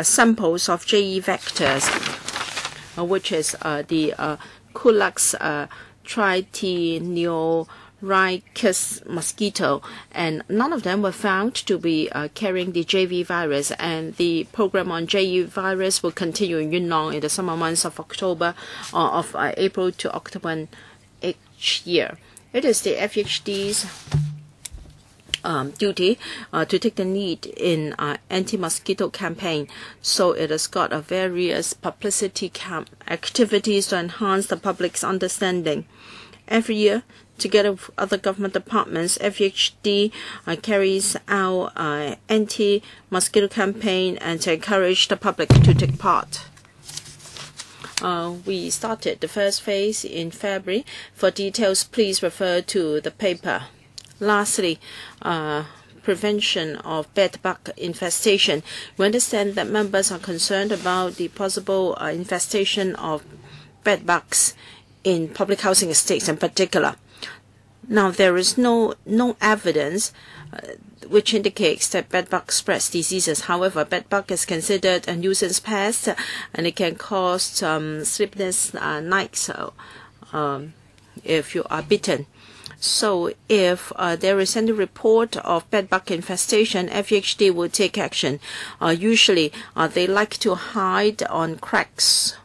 samples of JE vectors, which is the Culex Trityneorhynchus mosquito, and none of them were found to be carrying the JV virus, and the program on JE virus will continue in Yunnan in the summer months of April to October each year. It is the FHD's duty to take the lead in anti-mosquito campaign, so it has got various publicity activities to enhance the public's understanding. Every year, together with other government departments, FHD carries out anti-mosquito campaign and to encourage the public to take part. We started the first phase in February. For details, please refer to the paper. Lastly, prevention of bed bug infestation. We understand that members are concerned about the possible infestation of bed bugs in public housing estates in particular. Now, there is no evidence which indicates that bed bug spreads diseases. However, bed bug is considered a nuisance pest, and it can cause sleepless nights if you are bitten. So if there is any report of bed bug infestation, FHD will take action. Usually, they like to hide on cracks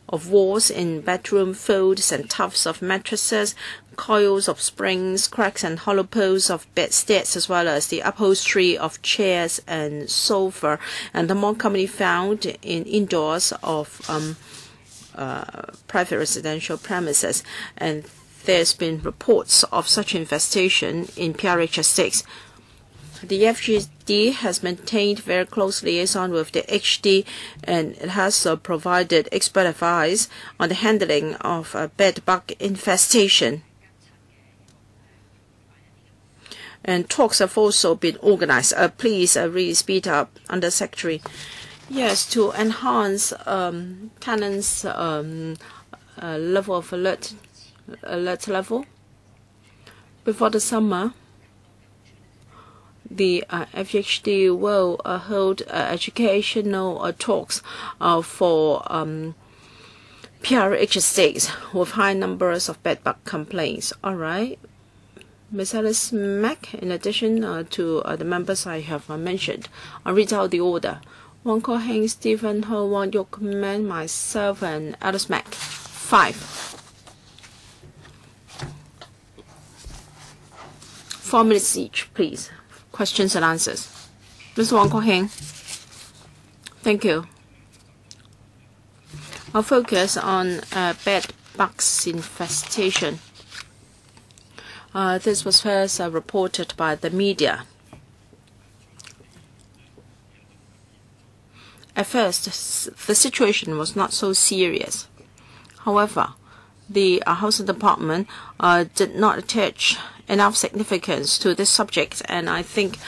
of walls in bedroom, folds and tufts of mattresses, coils of springs, cracks and hollow posts of bedsteads, as well as the upholstery of chairs and sofa, and the more commonly found in indoors of private residential premises. And there's been reports of such infestation in PRH estates. The FGD has maintained very close liaison with the HD, and it has provided expert advice on the handling of bed bug infestation. And talks have also been organized. Please really speed up, Under Secretary. Yes, to enhance tenants' level of alert level. Before the summer, the FHD will hold educational talks for PRH estates with high numbers of bed bug complaints. All right. Ms. Alice Mack, in addition to the members I have mentioned, I'll read out the order. Wong Ko-heng, Stephen Ho, Wong Yok-man, myself, and Alice Mack. 5. 4 minutes each, please. Questions and answers. Mr. Wong Ko-heng. Thank you. I'll focus on bed bugs infestation. This was first reported by the media. At first, the situation was not so serious. However, the housing department did not attach enough significance to this subject, and I think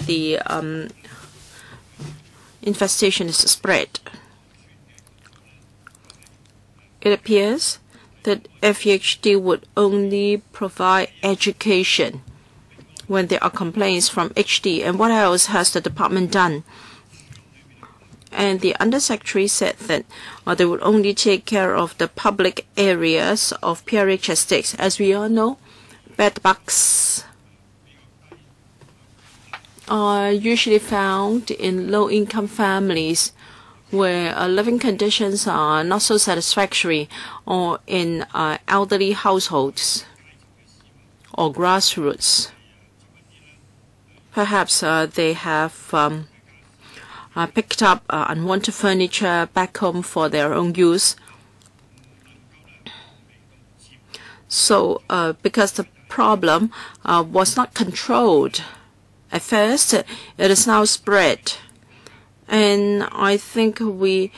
the infestation is spread. It appears that FEHD would only provide education when there are complaints from HD. And what else has the department done? And the Undersecretary said that they would only take care of the public areas of PRH estates. As we all know, bed bugs are usually found in low-income families where living conditions are not so satisfactory, or in elderly households or grassroots. Perhaps they have picked up unwanted furniture back home for their own use. So because the problem was not controlled at first, it is now spread. And I think we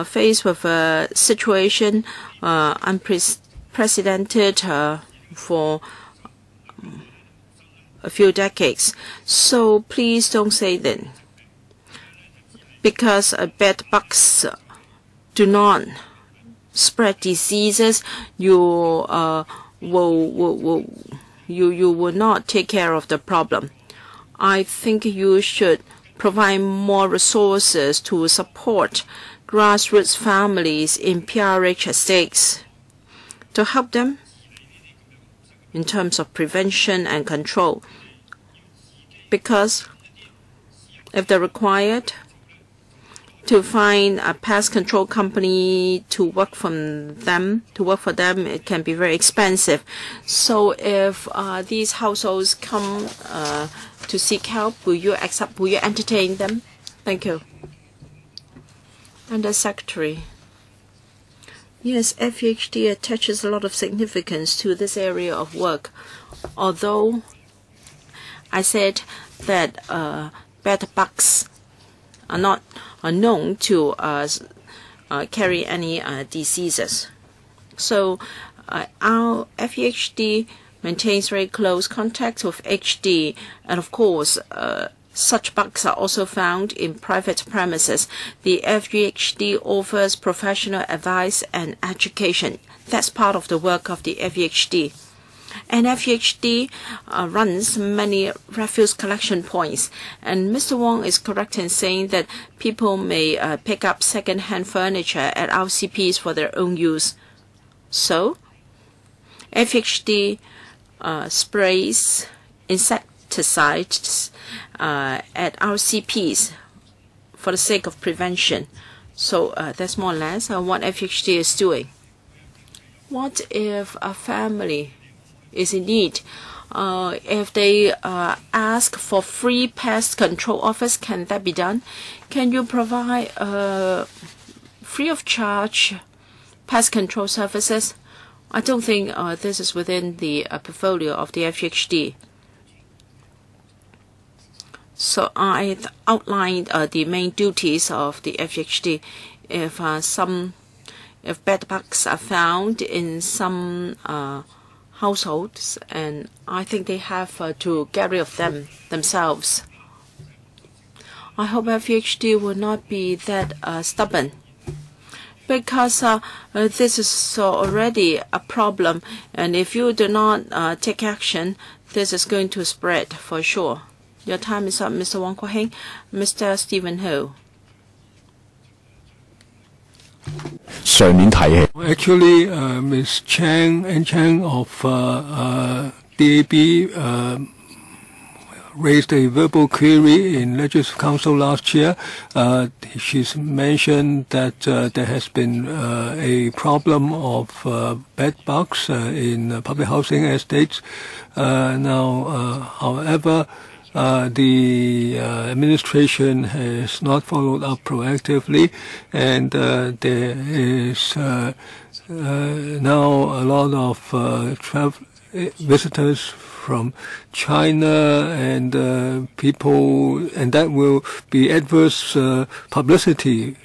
faced with a situation unprecedented for a few decades. So please don't say that because bed bugs do not spread diseases, you will not take care of the problem. I think you should provide more resources to support grassroots families in PRH estates to help them in terms of prevention and control. Because if they're required to find a pest control company to work for them, it can be very expensive. So if these households come to seek help, will you accept? Will you entertain them? Thank you. And the Secretary. Yes, FEHD attaches a lot of significance to this area of work. Although I said that bed bugs are not known to carry any diseases. So our FEHD maintains very close contact with HD, and of course such bugs are also found in private premises. The FEHD offers professional advice and education. That's part of the work of the FEHD. And FEHD runs many refuse collection points. And Mr. Wong is correct in saying that people may pick up second-hand furniture at RCPs for their own use. So FEHD sprays insecticides at RCPs for the sake of prevention. So that's more or less what FEHD is doing. What if a family is in need? If they ask for free pest control office, can that be done? Can you provide free of charge pest control services? I don't think this is within the portfolio of the FEHD. So I outlined the main duties of the FEHD. If bed bugs are found in some households, and I think they have to get rid of them themselves. I hope FEHD will not be that stubborn, because this is already a problem, and if you do not take action, this is going to spread for sure. Your time is up, Mr. Wong Kwok-heng. Mr. Stephen Ho. Actually, Ms. Chang of DAB raised a verbal query in Legislative Council last year. She's mentioned that there has been a problem of bed bugs in public housing estates. However, the administration has not followed up proactively, and there is now a lot of visitors from China and people, and that will be adverse publicity.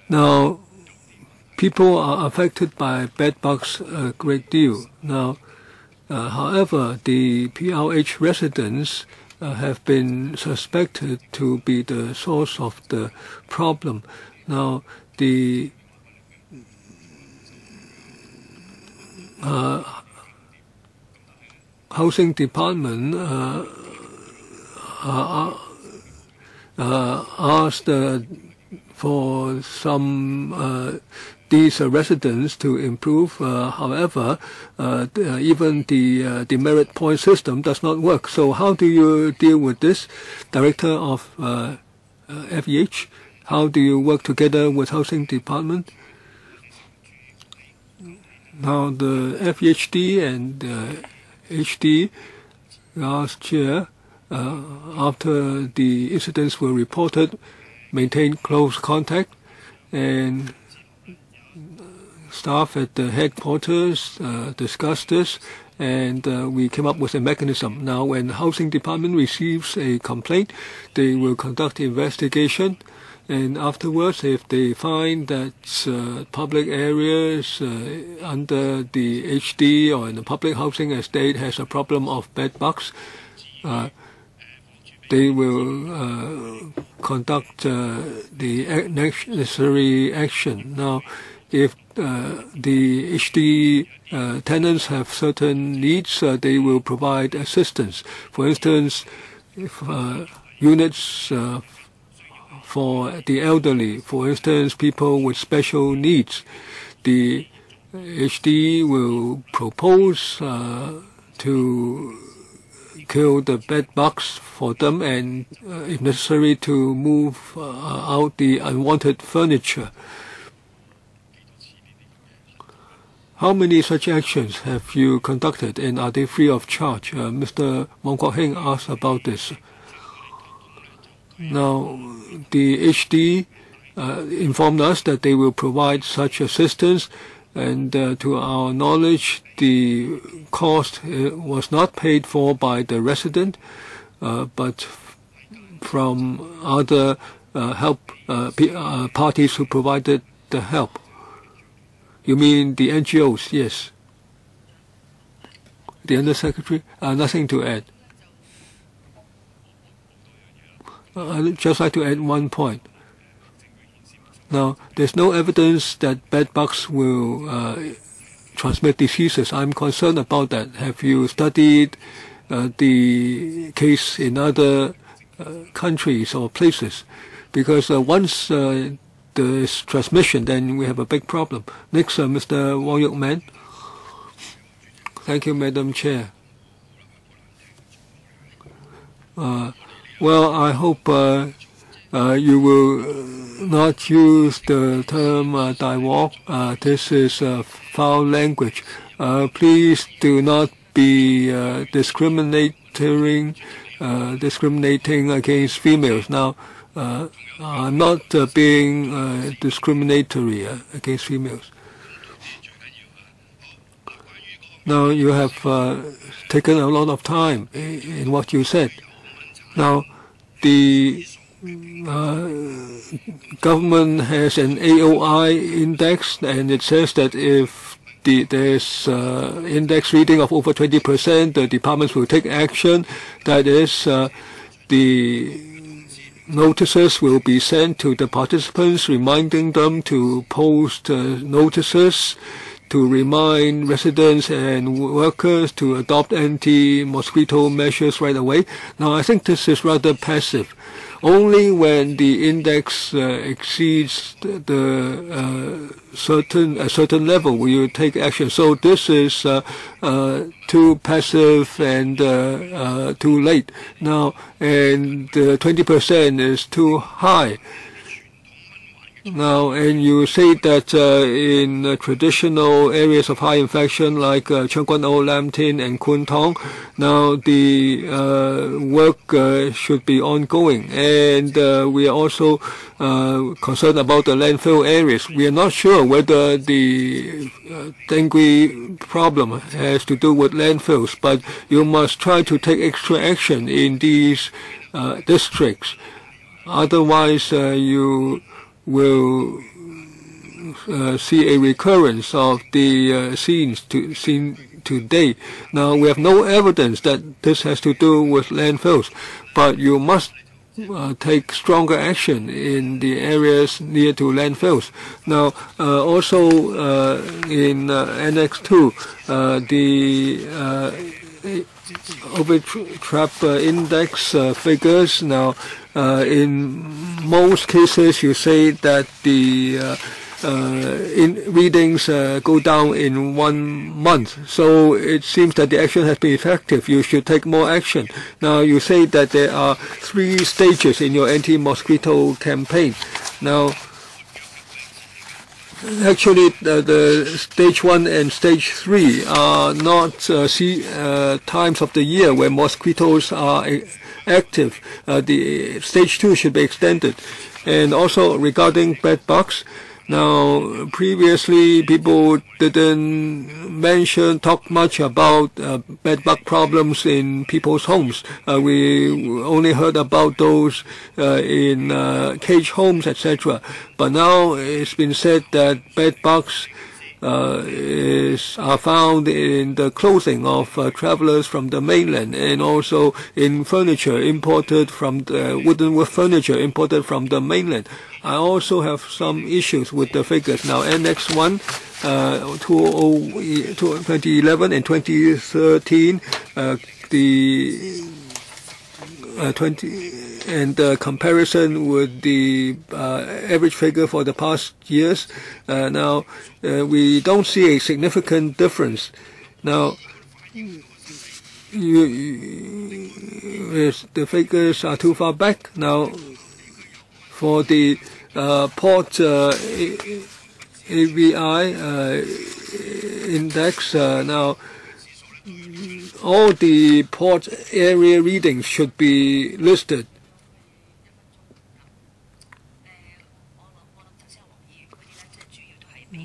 Now, people are affected by bed bugs a great deal. Now, however, the PRH residents have been suspected to be the source of the problem. Now, the housing department asked for some these residents to improve. However, even the demerit point system does not work. So how do you deal with this, Director of FEH? How do you work together with Housing Department? Now the FEHD and HD last year, after the incidents were reported, maintained close contact, and staff at the headquarters discussed this, and we came up with a mechanism. Now, when the Housing Department receives a complaint, they will conduct investigation, and afterwards, if they find that public areas under the HD or in the public housing estate has a problem of bed bugs, they will conduct the necessary action. Now, if the HD tenants have certain needs, they will provide assistance. For instance, if units for the elderly, for instance, people with special needs, the HD will propose to kill the bed bugs for them, and if necessary, to move out the unwanted furniture. How many such actions have you conducted, and are they free of charge? Mr. Wong Kwok Heng asked about this. Now, the HD informed us that they will provide such assistance, and to our knowledge, the cost was not paid for by the resident, but from other parties who provided the help. You mean the NGOs? Yes. The Undersecretary? Nothing to add. I'd just like to add one point. Now, there's no evidence that bed bugs will transmit diseases. I'm concerned about that. Have you studied the case in other countries or places? Because once there's transmission, then we have a big problem. Next, Mr. Wong Yuk Man. Thank you, Madam Chair. Well, I hope you will not use the term "diewalk." This is foul language. Please do not be discriminating against females. Now, I'm not being discriminatory against females. Now, you have taken a lot of time in what you said. Now, the government has an AOI index, and it says that if there's index reading of over 20%, the departments will take action. That is, the notices will be sent to the participants, reminding them to post notices, to remind residents and workers to adopt anti-mosquito measures right away. Now, I think this is rather passive. Only when the index exceeds a certain level will you take action. So this is too passive and too late. Now, and 20% is too high. Now, and you say that in traditional areas of high infection like Cheung Kwan O, Lam Tin, and Kwun Tong, now the work should be ongoing. And we are also concerned about the landfill areas. We are not sure whether the dengue problem has to do with landfills, but you must try to take extra action in these districts. Otherwise, you will see a recurrence of the scenes seen today. Now, we have no evidence that this has to do with landfills, but you must take stronger action in the areas near to landfills. Now, also in Annex 2, the overtrap index figures. Now, in most cases, you say that the in readings go down in 1 month. So it seems that the action has been effective. You should take more action. Now, you say that there are 3 stages in your anti-mosquito campaign. Now, actually, the stage 1 and stage 3 are not times of the year where mosquitoes are active. The stage 2 should be extended. And also regarding bed bugs, now, previously, people didn't talk much about bed bug problems in people's homes. We only heard about those in cage homes, etc. But now it's been said that bed bugs are found in the clothing of travelers from the mainland, and also in furniture imported from the wooden furniture imported from the mainland. I also have some issues with the figures. Now, Annex 1, 2011 and 2013, the comparison with the average figure for the past years. Now, we don't see a significant difference. Now, the figures are too far back. Now, for the port AVI index, now all the port area readings should be listed.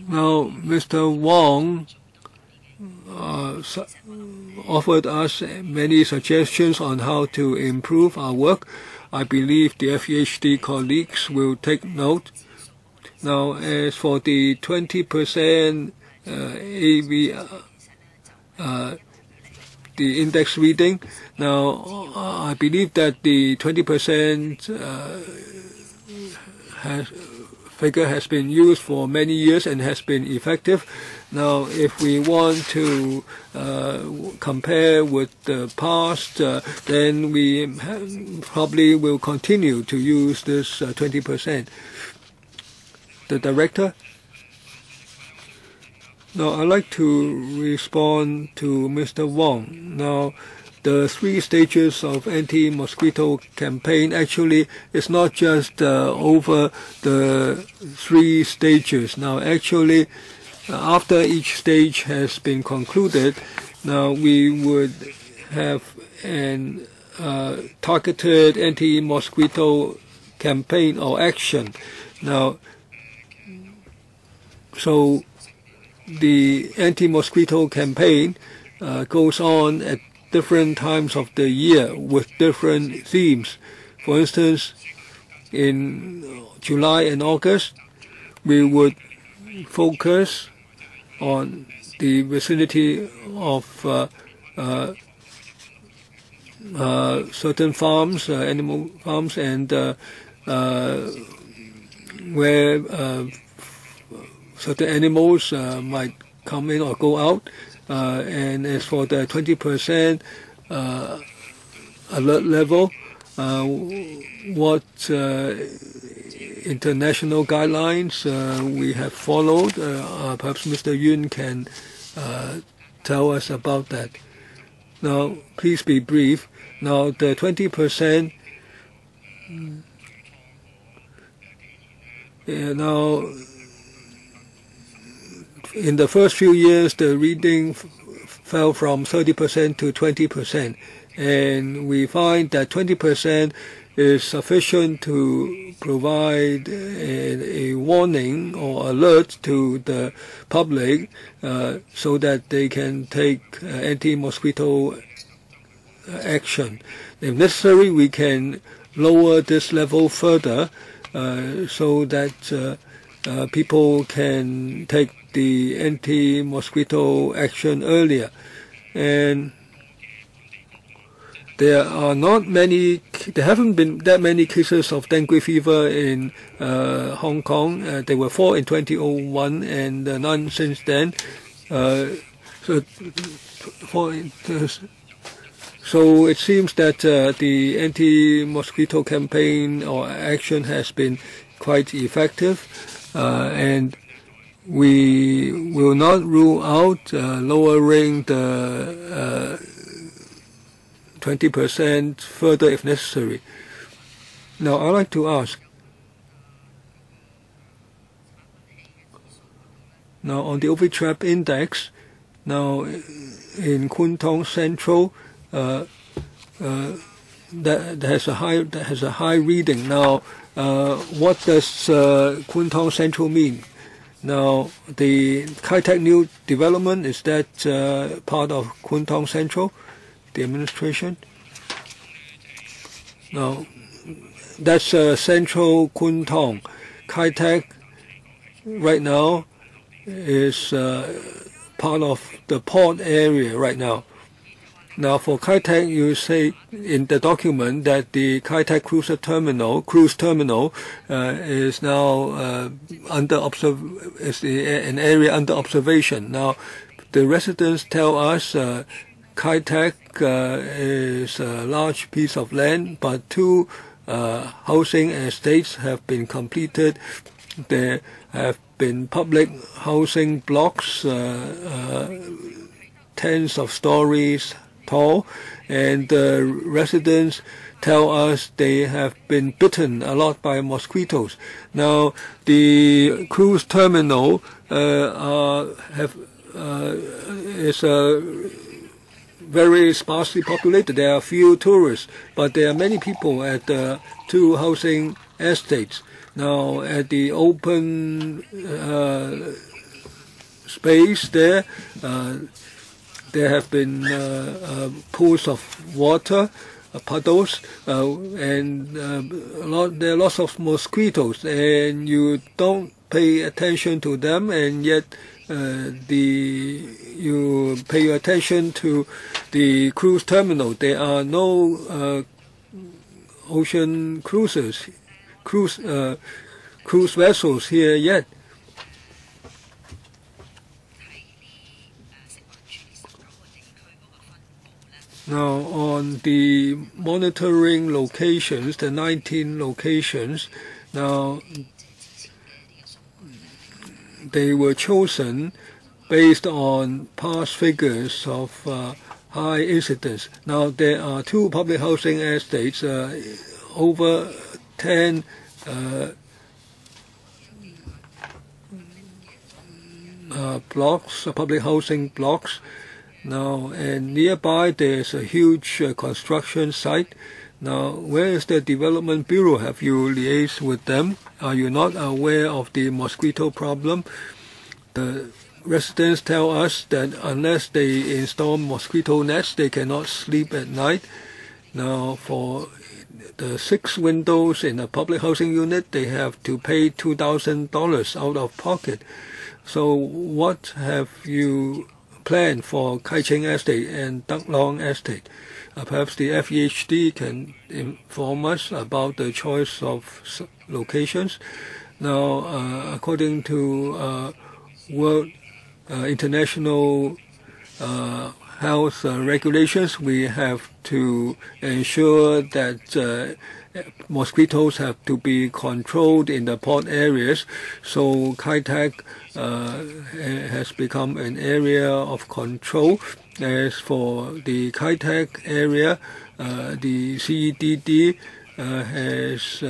Now, Mr. Wong offered us many suggestions on how to improve our work. I believe the FEHD colleagues will take note. Now, as for the 20% AVI, the index reading, now I believe that the 20% figure has been used for many years and has been effective. Now, if we want to compare with the past, then we probably will continue to use this 20%. The director? Now, I'd like to respond to Mr. Wong. Now, the 3 stages of anti-mosquito campaign actually is not just over the 3 stages. Now, actually, after each stage has been concluded, now we would have an targeted anti-mosquito campaign or action. Now, so the anti-mosquito campaign goes on at different times of the year with different themes. For instance, in July and August, we would focus on the vicinity of certain farms, animal farms, and where certain animals might come in or go out. And as for the 20% alert level, what international guidelines we have followed, perhaps Mr. Yuen can tell us about that. Now, please be brief. Now, the 20%, now, in the first few years, the reading fell from 30% to 20%, and we find that 20% is sufficient to provide a warning or alert to the public so that they can take anti-mosquito action. If necessary, we can lower this level further so that people can take the anti-mosquito action earlier. And there haven't been that many cases of dengue fever in Hong Kong. There were 4 in 2001 and none since then. So it seems that the anti-mosquito campaign or action has been quite effective, and we will not rule out lowering the 20% further if necessary. Now, I'd like to ask, now on the overtrap index, now in Kwun Tong Central, that has a high reading. Now, what does Kwun Tong Central mean? Now, the Kai-Tak new development, is that part of Kwun Tong Central, the administration? No, that's Central Kwun Tong. Kai-Tak right now is part of the port area right now. Now, for Kai-Tak, you say in the document that the Kai-Tak cruise terminal is now an area under observation. Now, the residents tell us Kai-Tak is a large piece of land, but 2 housing estates have been completed. There have been public housing blocks, tens of stories tall, and the residents tell us they have been bitten a lot by mosquitoes. Now, the cruise terminal is very sparsely populated. There are few tourists, but there are many people at the 2 housing estates. Now, at the open space there, there have been pools of water, puddles, and there are lots of mosquitoes, and you don't pay attention to them, and yet you pay attention to the cruise terminal. There are no ocean cruise vessels here yet. Now, on the monitoring locations, the 19 locations, now they were chosen based on past figures of high incidence. Now, there are 2 public housing estates, over 10 blocks, public housing blocks. Now, and nearby there's a huge construction site. Now, where is the Development Bureau? Have you liaised with them? Are you not aware of the mosquito problem? The residents tell us that unless they install mosquito nets, they cannot sleep at night. Now, for the 6 windows in a public housing unit, they have to pay $2,000 out of pocket. So what have you planned for Kai Cheng Estate and Duck Long Estate? Perhaps the FEHD can inform us about the choice of locations. Now, according to World International Health regulations, we have to ensure that mosquitoes have to be controlled in the port areas. So Kai-Tak has become an area of control. As for the Kai-Tak area, the CEDD has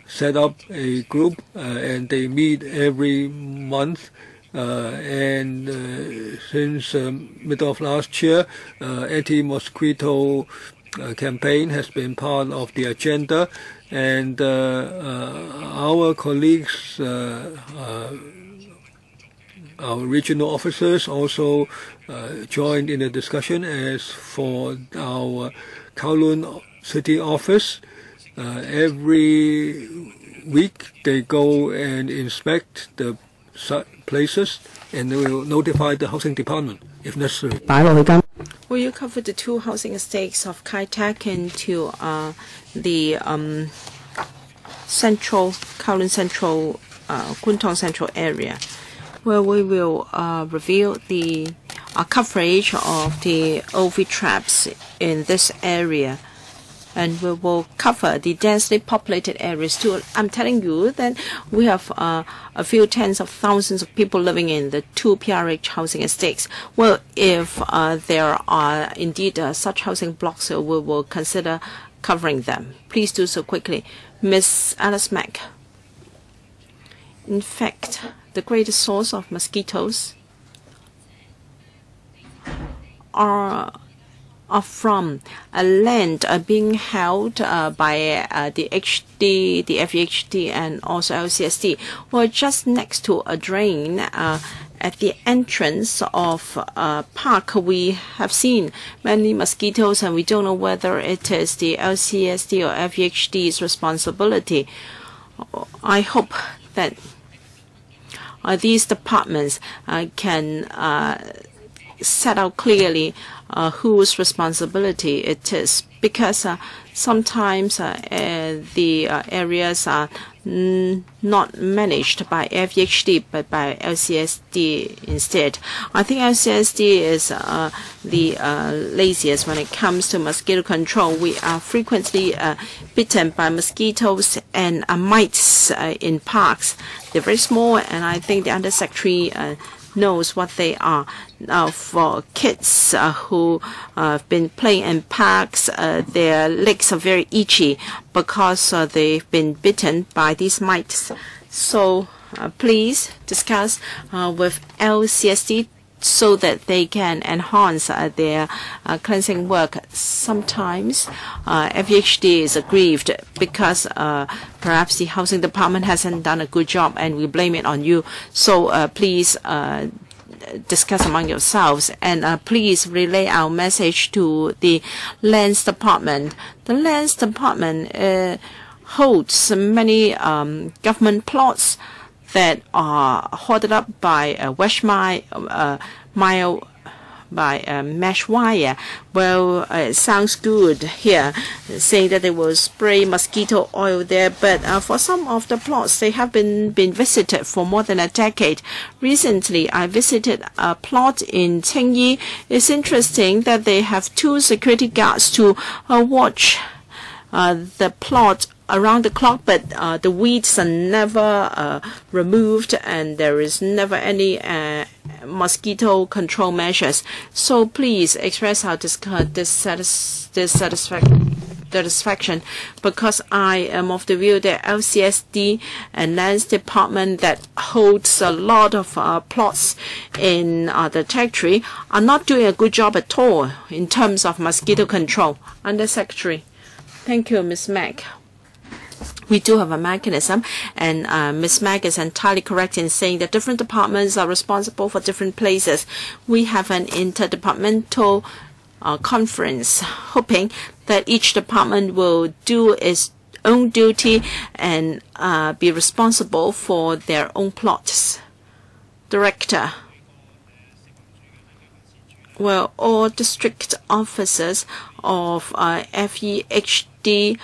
set up a group and they meet every month. And since middle of last year, anti-mosquito campaign has been part of the agenda, and our colleagues, our regional officers also joined in the discussion. As for our Kowloon City office, every week they go and inspect the places, and they will notify the housing department if necessary. Will you cover the 2 housing estates of Kai Tak into the Kowloon Central, Kwun Tong Central area, where we will review the coverage of the OV traps in this area, and we will cover the densely populated areas too. I'm telling you that we have a few tens of thousands of people living in the 2 PRH housing estates. Well, if there are indeed such housing blocks, we will consider covering them. Please do so quickly. Ms. Alice Mack. In fact, the greatest source of mosquitoes are from land being held by the HD, the FEHD, and also LCSD. Well, just next to a drain at the entrance of a park, we have seen many mosquitoes, and we don't know whether it is the LCSD or FEHD's responsibility. I hope that these departments can set out clearly whose responsibility it is, because sometimes the areas are not managed by FEHD but by LCSD instead. I think LCSD is the laziest when it comes to mosquito control. We are frequently bitten by mosquitoes and mites in parks. They're very small, and I think the Undersecretary knows what they are. Now, for kids who have been playing in parks, their legs are very itchy because they've been bitten by these mites. So please discuss with LCSD so that they can enhance their cleansing work. Sometimes FEHD is aggrieved because perhaps the housing department hasn't done a good job, and we blame it on you. So please discuss among yourselves, and please relay our message to the Lands Department. The Lands Department holds many government plots that are hoarded up by mesh wire. Well, it sounds good here, saying that they will spray mosquito oil there, but for some of the plots, they have been visited for more than a decade. Recently, I visited a plot in Tsingyi. It's interesting that they have 2 security guards to watch the plot around the clock, but the weeds are never removed, and there is never any mosquito control measures. So please express our dissatisfaction, because I am of the view that LCSD and Lands Department that holds a lot of plots in the territory are not doing a good job at all in terms of mosquito control. Undersecretary. Thank you, Ms. Mack. We do have a mechanism, and Ms. Mack is entirely correct in saying that different departments are responsible for different places. We have an interdepartmental conference, hoping that each department will do its own duty and be responsible for their own plots. Director. Well, all district officers of FEHD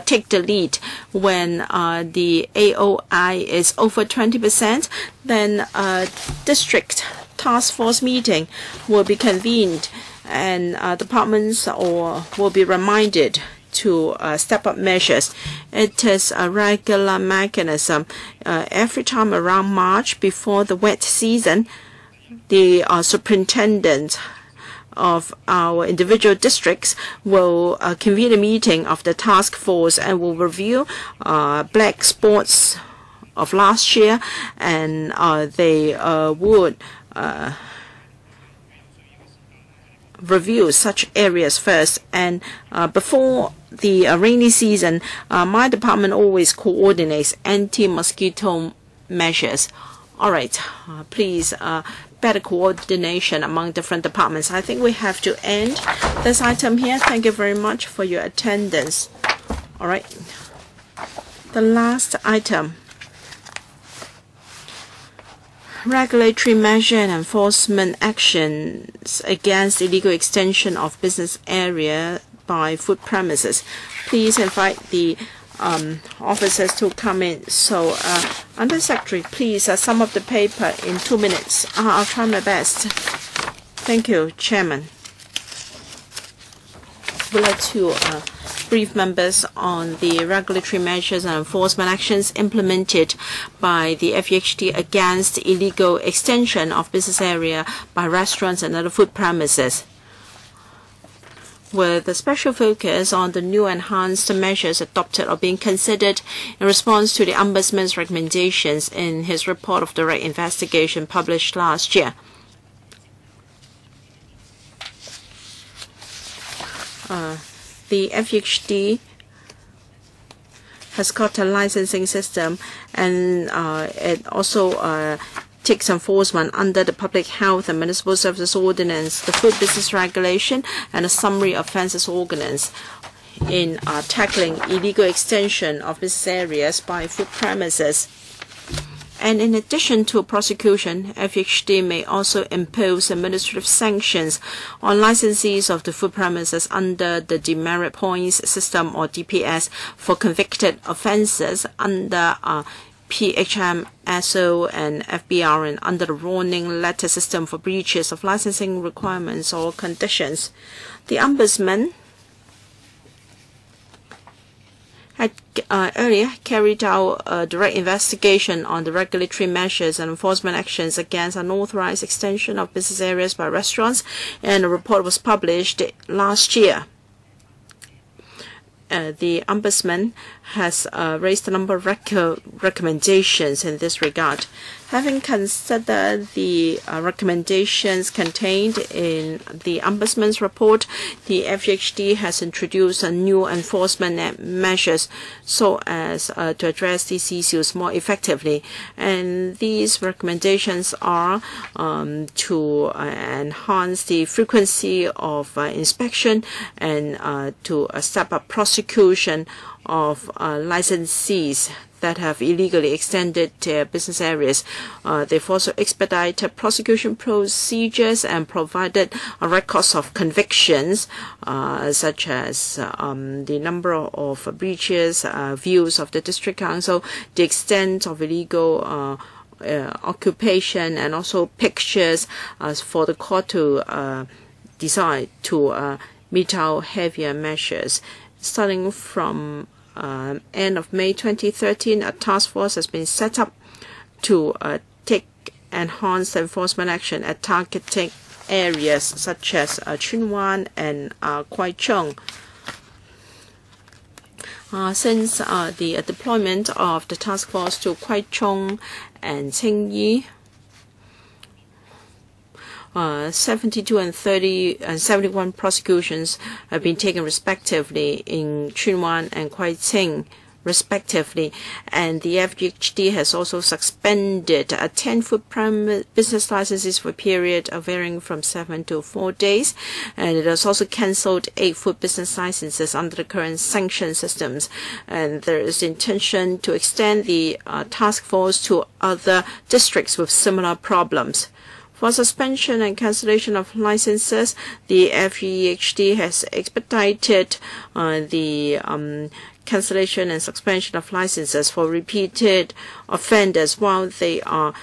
take the lead. When the AOI is over 20%, then a district task force meeting will be convened, and departments will be reminded to step up measures. It is a regular mechanism. Every time around March, before the wet season, the superintendent of our individual districts will convene a meeting of the task force and will review black spots of last year, and they would review such areas first. And before the rainy season, my department always coordinates anti-mosquito measures. All right, please, better coordination among different departments. I think we have to end this item here. Thank you very much for your attendance. All right, the last item. regulatory measure and enforcement actions against illegal extension of business area by food premises. Please invite the officers to come in. So, Under Secretary, please sum up the paper in 2 minutes. I'll try my best. Thank you, Chairman. We'd like to brief members on the regulatory measures and enforcement actions implemented by the FEHD against illegal extension of business area by restaurants and other food premises, with a special focus on the new enhanced measures adopted or being considered in response to the Ombudsman's recommendations in his report of direct investigation published last year. The FEHD has got a licensing system, and it also takes enforcement under the Public Health and Municipal Services Ordinance, the Food Business Regulation, and the Summary Offences Ordinance in tackling illegal extension of business areas by food premises. And in addition to prosecution, FEHD may also impose administrative sanctions on licensees of the food premises under the demerit points system or DPS for convicted offences under PHM, SO, and FBR, and under the warning letter system for breaches of licensing requirements or conditions. The Ombudsman had earlier carried out a direct investigation on the regulatory measures and enforcement actions against unauthorized extension of business areas by restaurants, and a report was published last year. The Ombudsman has raised a number of recommendations in this regard. Having considered the recommendations contained in the Ombudsman's report, the FEHD has introduced new enforcement measures so as to address these issues more effectively. And these recommendations are to enhance the frequency of inspection and to step up prosecution of licensees that have illegally extended their business areas. They've also expedited prosecution procedures and provided records of convictions, such as the number of breaches, views of the District Council, the extent of illegal occupation, and also pictures for the court to decide to mete out heavier measures. Starting from end of May 2013, a task force has been set up to take enhanced enforcement action at targeting areas such as Chun Wan and Kwai Chung. Since the deployment of the task force to Kwai Chung and Tsing Yi, 72 and 30 and 71 prosecutions have been taken respectively in Chun Wan and Kwai Tsing, respectively, and the FEHD has also suspended 10 food business licenses for a period varying from 7 to 4 days, and it has also cancelled 8 food business licenses under the current sanction systems. And there is intention to extend the task force to other districts with similar problems. For suspension and cancellation of licenses, the FEHD has expedited the cancellation and suspension of licenses for repeated offenders while they are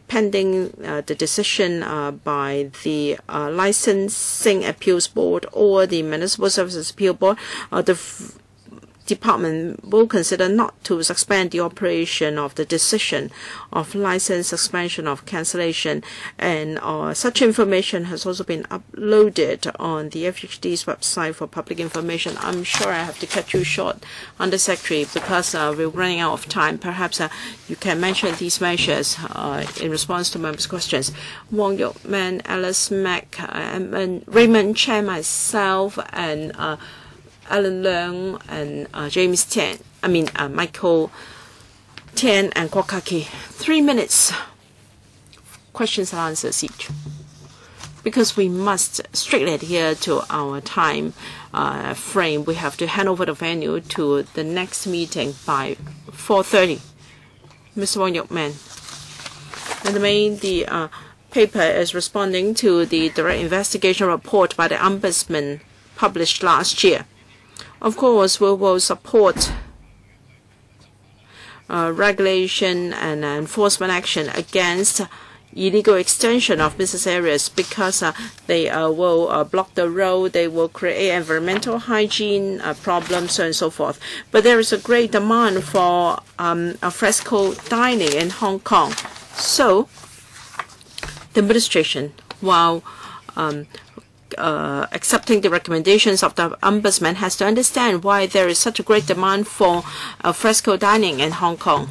pending the decision by the Licensing Appeals Board or the Municipal Services Appeal Board. The Department will consider not to suspend the operation of the decision of license suspension of cancellation, and such information has also been uploaded on the FEHD's website for public information. I'm sure I have to cut you short, Under Secretary, because we're running out of time. Perhaps you can mention these measures in response to members' questions. Wong Yok Man, Alice Mack, Raymond Chen, myself, and Alan Leung and James Tian, Michael Tian and Kwok Kaki. 3 minutes, questions and answers each. Because we must strictly adhere to our time frame, we have to hand over the venue to the next meeting by 4:30. Mr. Wong Yok Man. In the main, the paper is responding to the direct investigation report by the Ombudsman published last year. Of course, we will support regulation and enforcement action against illegal extension of business areas because they will block the road, they will create environmental hygiene problems, and so forth. But there is a great demand for alfresco dining in Hong Kong. So the administration, while accepting the recommendations of the Ombudsman, has to understand why there is such a great demand for alfresco dining in Hong Kong.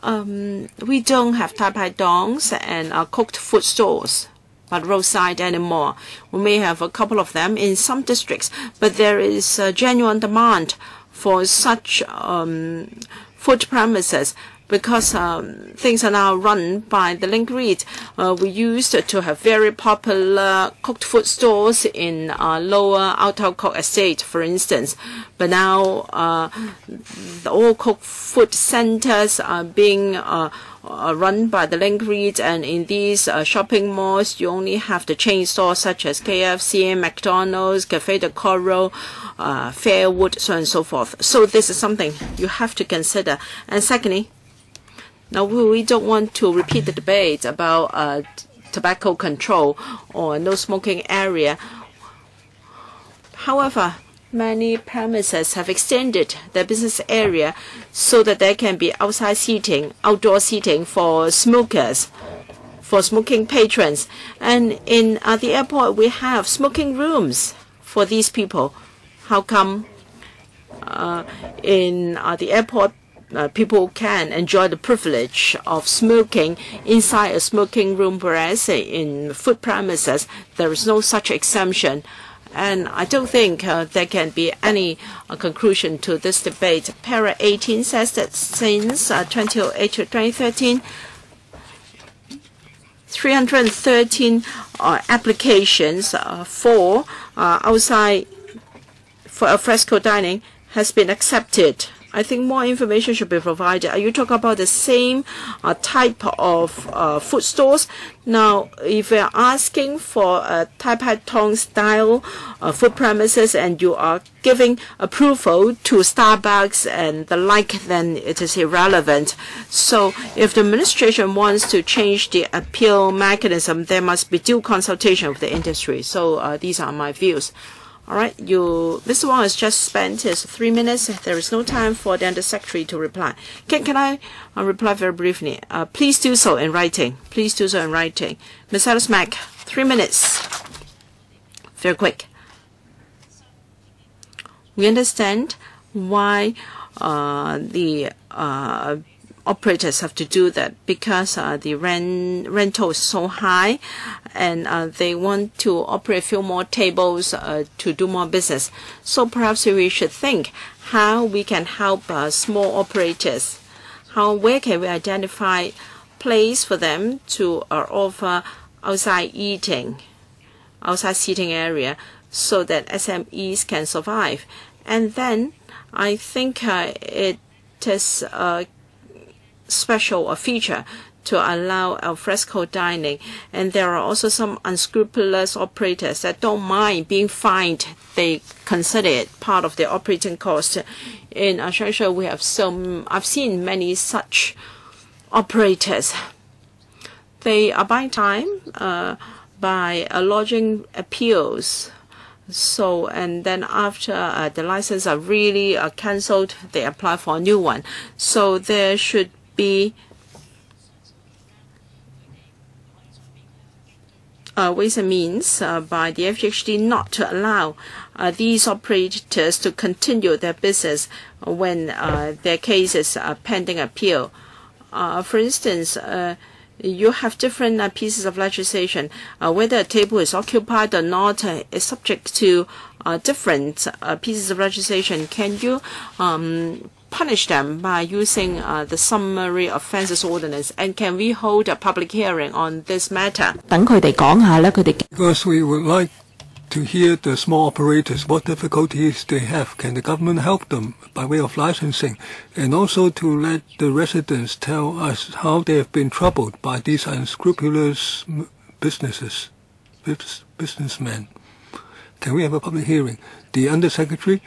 We don't have Tai Pai dongs and cooked food stores but roadside anymore. We may have a couple of them in some districts, but there is a genuine demand for such food premises because things are now run by the link read. We used to have very popular cooked food stores in Lower Outer Kok Estate, for instance. But now all cooked food centers are being run by the link read, and in these shopping malls, you only have the chain stores such as KFC, McDonald's, Café de Coral, Fairwood, so on and so forth. So this is something you have to consider. And secondly, now, we don't want to repeat the debate about tobacco control or no smoking area. However, many premises have extended their business area so that there can be outside seating, outdoor seating for smokers, for smoking patrons. And in the airport, we have smoking rooms for these people. How come in the airport, people can enjoy the privilege of smoking inside a smoking room, whereas in food premises, there is no such exemption. And I don't think there can be any conclusion to this debate. Para 18 says that since 2008 to 2013, 313 applications for outside for alfresco dining has been accepted. I think more information should be provided. Are you talking about the same type of food stores? Now, if we are asking for Tai Pai Tong style food premises and you are giving approval to Starbucks and the like, then it is irrelevant. So if the administration wants to change the appeal mechanism, there must be due consultation with the industry. So these are my views. All right, Mr. Wong has just spent his 3 minutes. There is no time for the Undersecretary to reply. Can I reply very briefly? Please do so in writing. Please do so in writing. Ms. Alice Mack, 3 minutes. Very quick. We understand why the operators have to do that because the rental is so high, and they want to operate a few more tables to do more business. So perhaps we should think how we can help small operators. Where can we identify place for them to offer outside eating, outside seating area, so that SMEs can survive. And then I think it is special a feature to allow alfresco dining, and there are also some unscrupulous operators that don't mind being fined. They consider it part of their operating cost. In Shenzhen, we have I've seen many such operators. They are buying time by lodging appeals. So, and then after the license are really cancelled, they apply for a new one. So there should be ways and means by the FGHD not to allow these operators to continue their business when their cases are pending appeal. For instance, you have different pieces of legislation. Whether a table is occupied or not is subject to different pieces of legislation. Can you punish them by using the Summary Offences Ordinance? And can we hold a public hearing on this matter? Because we would like to hear the small operators, what difficulties they have. Can the government help them by way of licensing? And also to let the residents tell us how they have been troubled by these unscrupulous businessmen. Can we have a public hearing? The Undersecretary,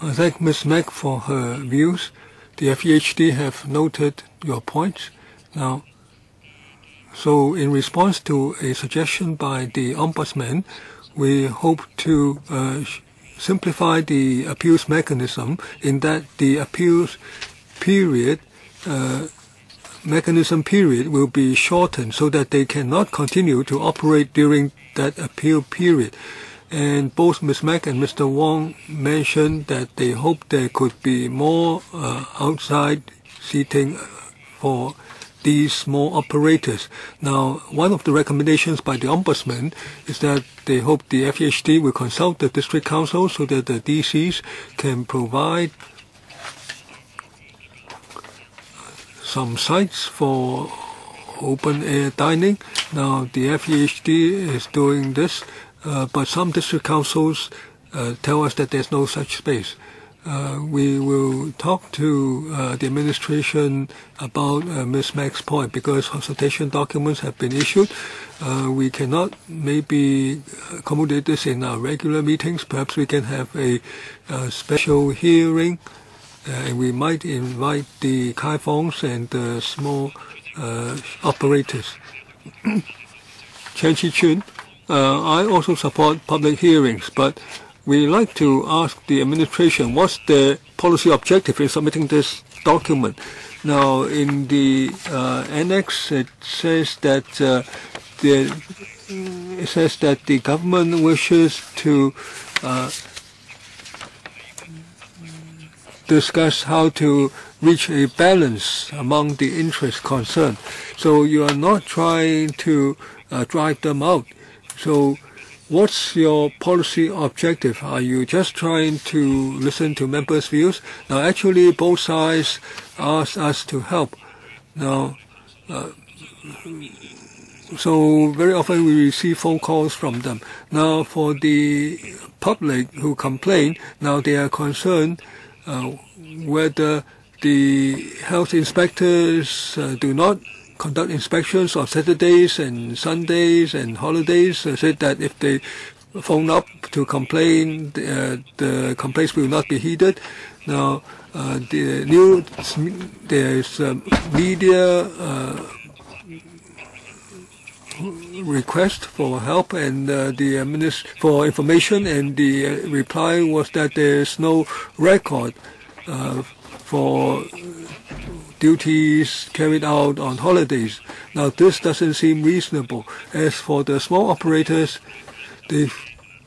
I thank Ms. Mack for her views. The FEHD have noted your points. Now, so in response to a suggestion by the Ombudsman, we hope to simplify the appeals mechanism in that the appeals period, mechanism period will be shortened so that they cannot continue to operate during that appeal period. And both Ms. Mack and Mr. Wong mentioned that they hope there could be more outside seating for these small operators. Now, one of the recommendations by the Ombudsman is that they hope the FEHD will consult the district council so that the DCs can provide some sites for open-air dining. Now, the FEHD is doing this, but some district councils tell us that there's no such space. We will talk to the administration about Ms. Mack's point, because consultation documents have been issued. We cannot maybe accommodate this in our regular meetings. Perhaps we can have a special hearing, and we might invite the Kaifongs and the small operators. Chan Chi-chuen, I also support public hearings, but we like to ask the administration what's the policy objective in submitting this document. Now, in the annex, it says that the government wishes to discuss how to reach a balance among the interests concerned. So you are not trying to drive them out. So what's your policy objective? Are you just trying to listen to members' views? Now, actually, both sides asked us to help. Now, so very often we receive phone calls from them. Now, for the public who complain, now they are concerned whether the health inspectors do not conduct inspections on Saturdays and Sundays and holidays. Said that if they phone up to complain, the complaints will not be heeded. Now, there's media request for help and for information, and the reply was that there's no record for duties carried out on holidays. Now, this doesn't seem reasonable. As for the small operators, they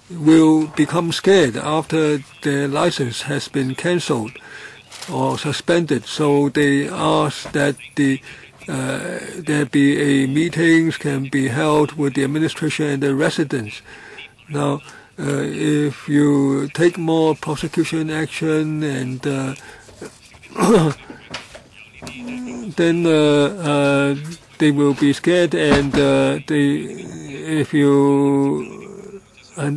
will become scared after their license has been cancelled or suspended. So they ask that there be a meetings can be held with the administration and the residents. Now, if you take more prosecution action and then they will be scared, and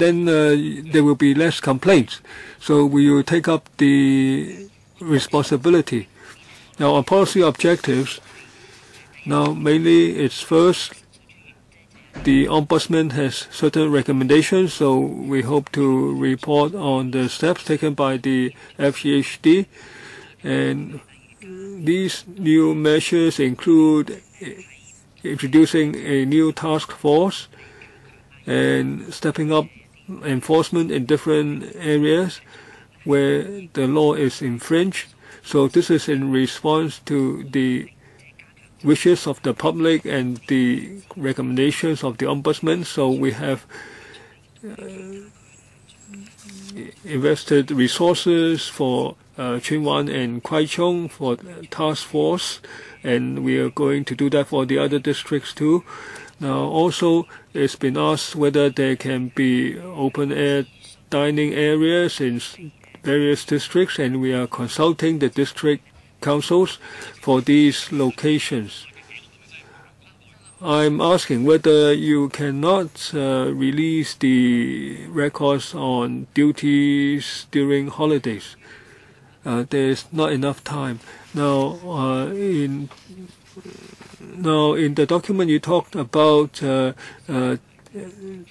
then there will be less complaints. So we will take up the responsibility. Now, on policy objectives, now mainly it's first, the Ombudsman has certain recommendations, so we hope to report on the steps taken by the FEHD. And these new measures include introducing a new task force and stepping up enforcement in different areas where the law is infringed. So this is in response to the wishes of the public and the recommendations of the Ombudsman. So we have invested resources for Chuen Wan and Kwai Chung for task force, and we are going to do that for the other districts too. Now, also, it's been asked whether there can be open-air dining areas in various districts, and we are consulting the district councils for these locations. I'm asking whether you cannot release the records on duties during holidays. There's not enough time. Now, in the document you talked about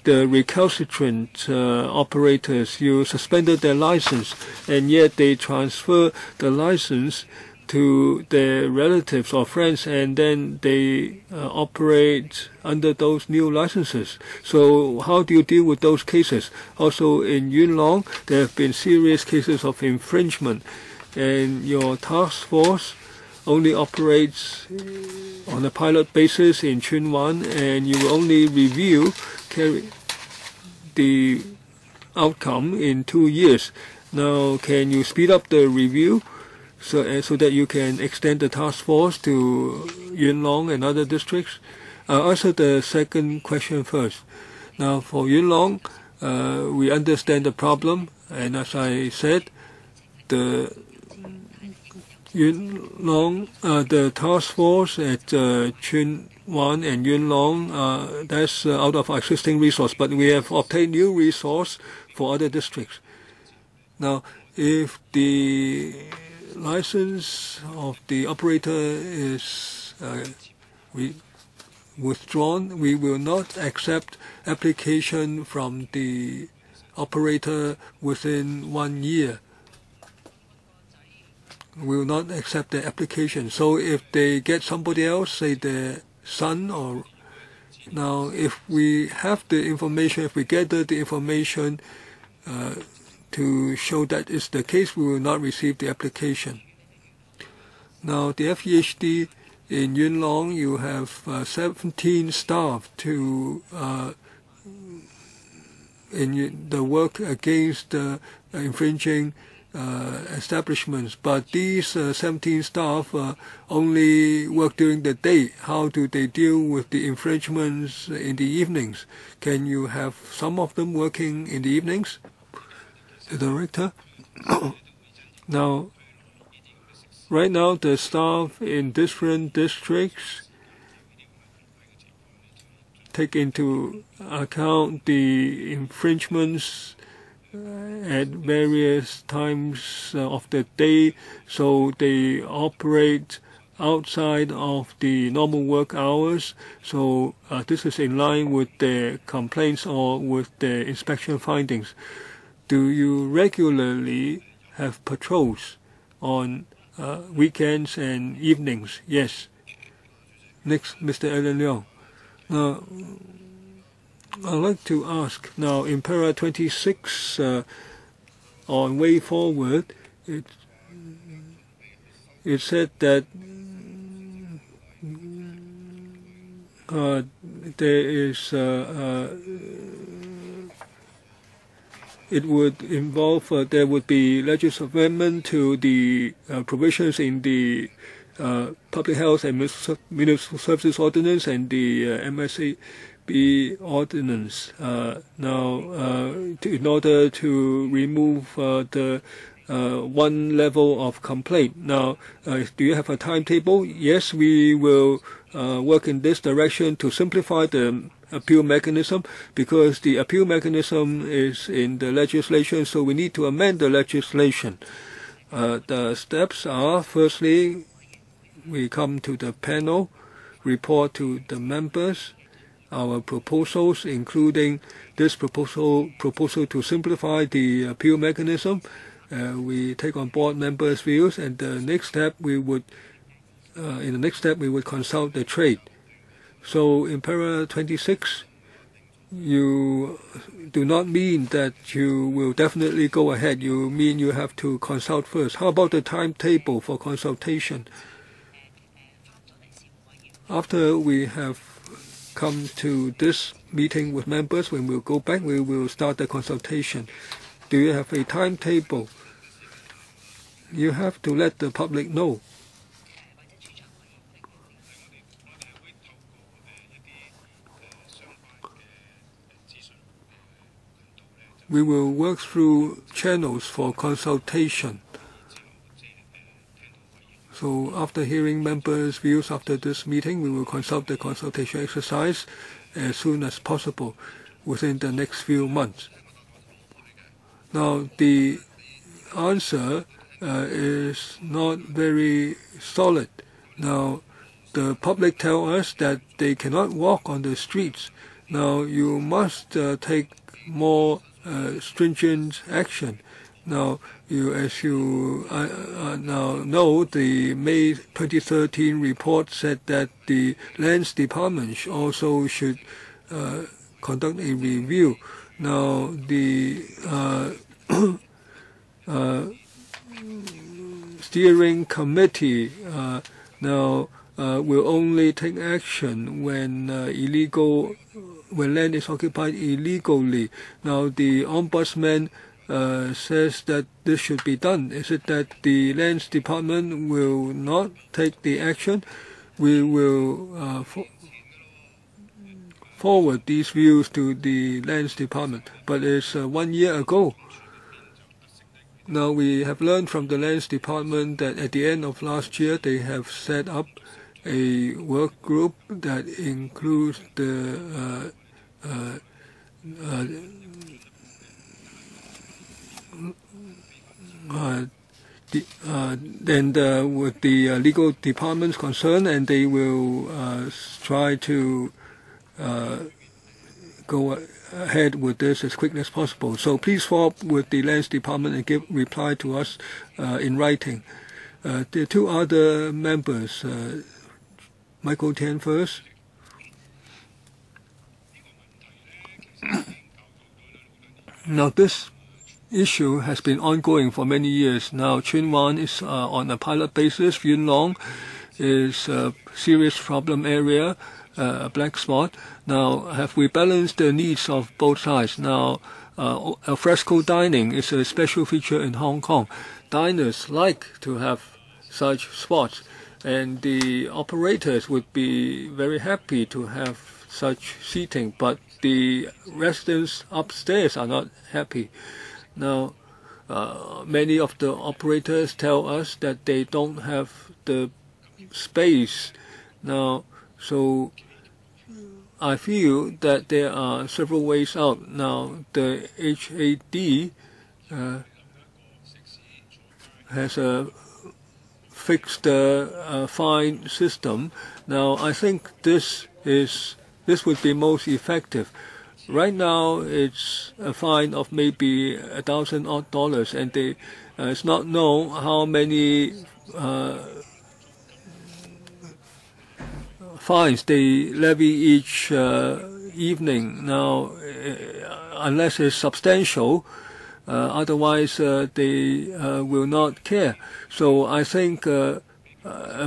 the recalcitrant operators. You suspended their license, and yet they transfer the license to their relatives or friends, and then they operate under those new licenses. So how do you deal with those cases? Also in Yuen Long, there have been serious cases of infringement, and your task force only operates on a pilot basis in Chuen Wan, and you will only review the outcome in 2 years. Now, can you speed up the review so that you can extend the task force to Yuen Long and other districts? I'll answer the second question first. Now, for Yuen Long, we understand the problem, and as I said, the Yuen Long, the task force at Chuen Wan and Yuen Long, that's out of our existing resource, but we have obtained new resource for other districts. Now, if the license of the operator is withdrawn, we will not accept application from the operator within 1 year. We will not accept the application. So if they get somebody else, say their son, or now if we have the information, if we gather the information to show that is the case, we will not receive the application. Now the FEHD in Yuen Long, you have 17 staff to in the work against infringing establishments, but these 17 staff only work during the day. How do they deal with the infringements in the evenings? Can you have some of them working in the evenings? The director? Now, right now the staff in different districts take into account the infringements at various times of the day, so they operate outside of the normal work hours. So this is in line with the complaints or with the inspection findings. Do you regularly have patrols on weekends and evenings? Yes. Next, Mr. Alan Leong. Now, I'd like to ask, now in para 26 on way forward, it said that there is it would involve there would be legislative amendment to the provisions in the Public Health and Municipal Services Ordinance and the MSA ordinance in order to remove the one level of complaint. Now, do you have a timetable? Yes, we will work in this direction to simplify the appeal mechanism, because the appeal mechanism is in the legislation, so we need to amend the legislation. The steps are, firstly, we come to the panel, report to the members, our proposals, including this proposal to simplify the appeal mechanism. We take on board members' views, and the next step we would, consult the trade. So in para 26, you do not mean that you will definitely go ahead. You mean you have to consult first. How about the timetable for consultation? After we have come to this meeting with members, when we'll go back, we will start the consultation. Do you have a timetable? You have to let the public know. We will work through channels for consultation So after hearing members' views after this meeting, we will consult the consultation exercise as soon as possible within the next few months. Now, the answer is not very solid. Now, the public tell us that they cannot walk on the streets. Now, you must take more stringent action. Now, as you now know, the May 2013 report said that the Lands Department also should conduct a review. Now, the steering committee now will only take action when when land is occupied illegally. Now, the ombudsman says that this should be done. Is it that the Lands Department will not take the action? We will forward these views to the Lands Department. But it's 1 year ago. Now, we have learned from the Lands Department that at the end of last year, they have set up a work group that includes the with the legal departments concerned, and they will try to go ahead with this as quickly as possible. So please follow up with the Lands Department and give reply to us in writing. The two other members, Michael Tian first. Now, this issue has been ongoing for many years. Now, Tsuen Wan is on a pilot basis. Yuen Long is a serious problem area, a black spot. Now, have we balanced the needs of both sides? Now, alfresco dining is a special feature in Hong Kong. Diners like to have such spots, and the operators would be very happy to have such seating, but the residents upstairs are not happy. Now, many of the operators tell us that they don't have the space. Now, so I feel that there are several ways out. Now, the HAD has a fixed fine system. Now, I think this would be most effective. Right now, it's a fine of maybe $1,000 odd, and it's not known how many fines they levy each evening. Now, unless it's substantial, otherwise they will not care. So I think a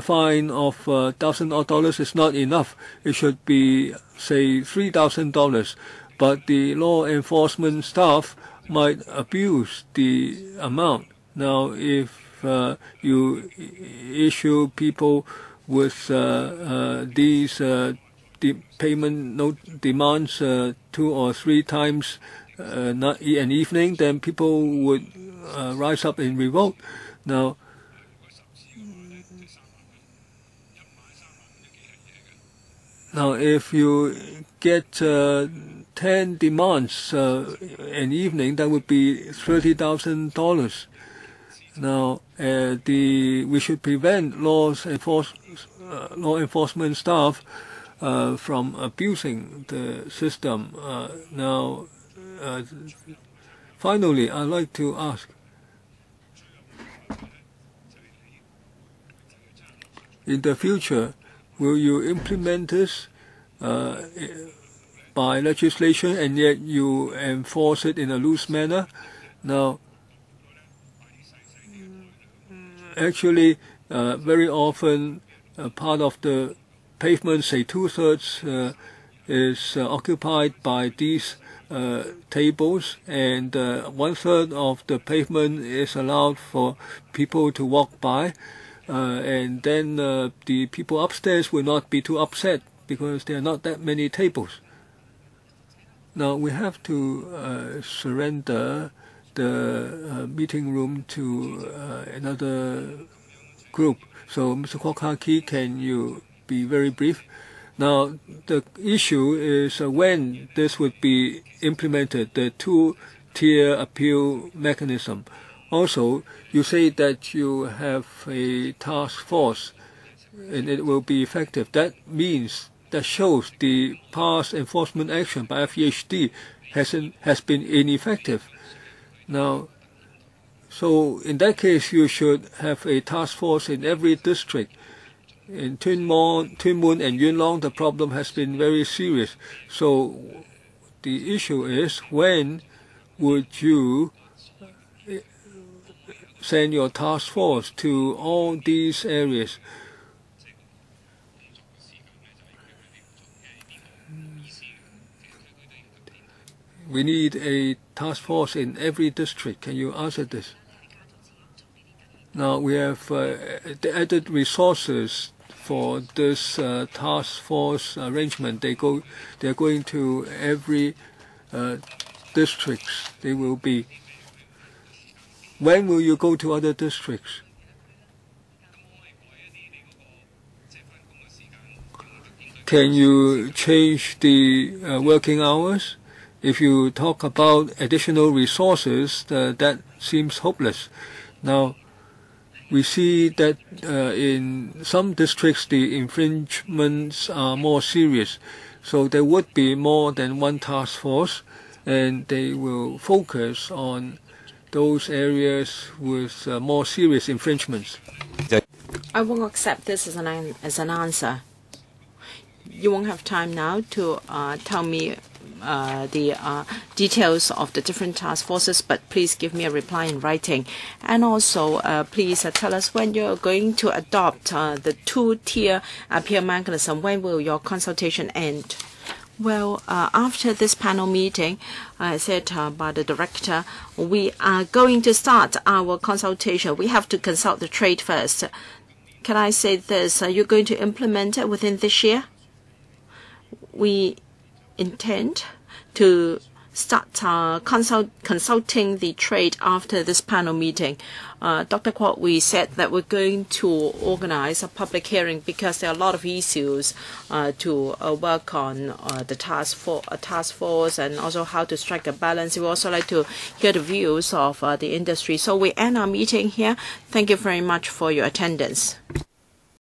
fine of $1,000 odd is not enough. It should be, say, $3,000. But the law enforcement staff might abuse the amount. Now, if you issue people with these payment demands 2 or 3 times an evening, then people would rise up in revolt. Now, if you get 10 demands an evening, that would be $30,000. Now, we should prevent law enforcement staff from abusing the system. Now, finally, I'd like to ask, in the future, will you implement this by legislation, and yet you enforce it in a loose manner? Now, actually, very often, part of the pavement, say 2/3, is occupied by these tables, and 1/3 of the pavement is allowed for people to walk by, and then the people upstairs will not be too upset because there are not that many tables. Now, we have to surrender the meeting room to another group. So, Mr. Kwok Ha-ki, can you be very brief? Now, the issue is when this would be implemented, the two-tier appeal mechanism. Also, you say that you have a task force and it will be effective. That shows the past enforcement action by FEHD has been ineffective. Now, so in that case, you should have a task force in every district. In Tuen Mun and Yuen Long, the problem has been very serious. So the issue is, when would you send your task force to all these areas? We need a task force in every district. Can you answer this? Now, we have added resources for this task force arrangement. They are going to every districts. They will be. When will you go to other districts? Can you change the working hours? If you talk about additional resources, that seems hopeless. Now, we see that in some districts the infringements are more serious. So there would be more than one task force, and they will focus on those areas with more serious infringements. I won't accept this as an answer. You won't have time now to tell me the details of the different task forces, but please give me a reply in writing. And also, please tell us when you're going to adopt the two-tier appeal mechanism. When will your consultation end? Well, after this panel meeting, said by the director, we are going to start our consultation. We have to consult the trade first. Can I say this? Are you going to implement it within this year? We intend to start consulting the trade after this panel meeting. Dr. Kwok, we said that we're going to organize a public hearing because there are a lot of issues to work on, the task force, and also how to strike a balance. We also like to hear the views of the industry. So we end our meeting here. Thank you very much for your attendance.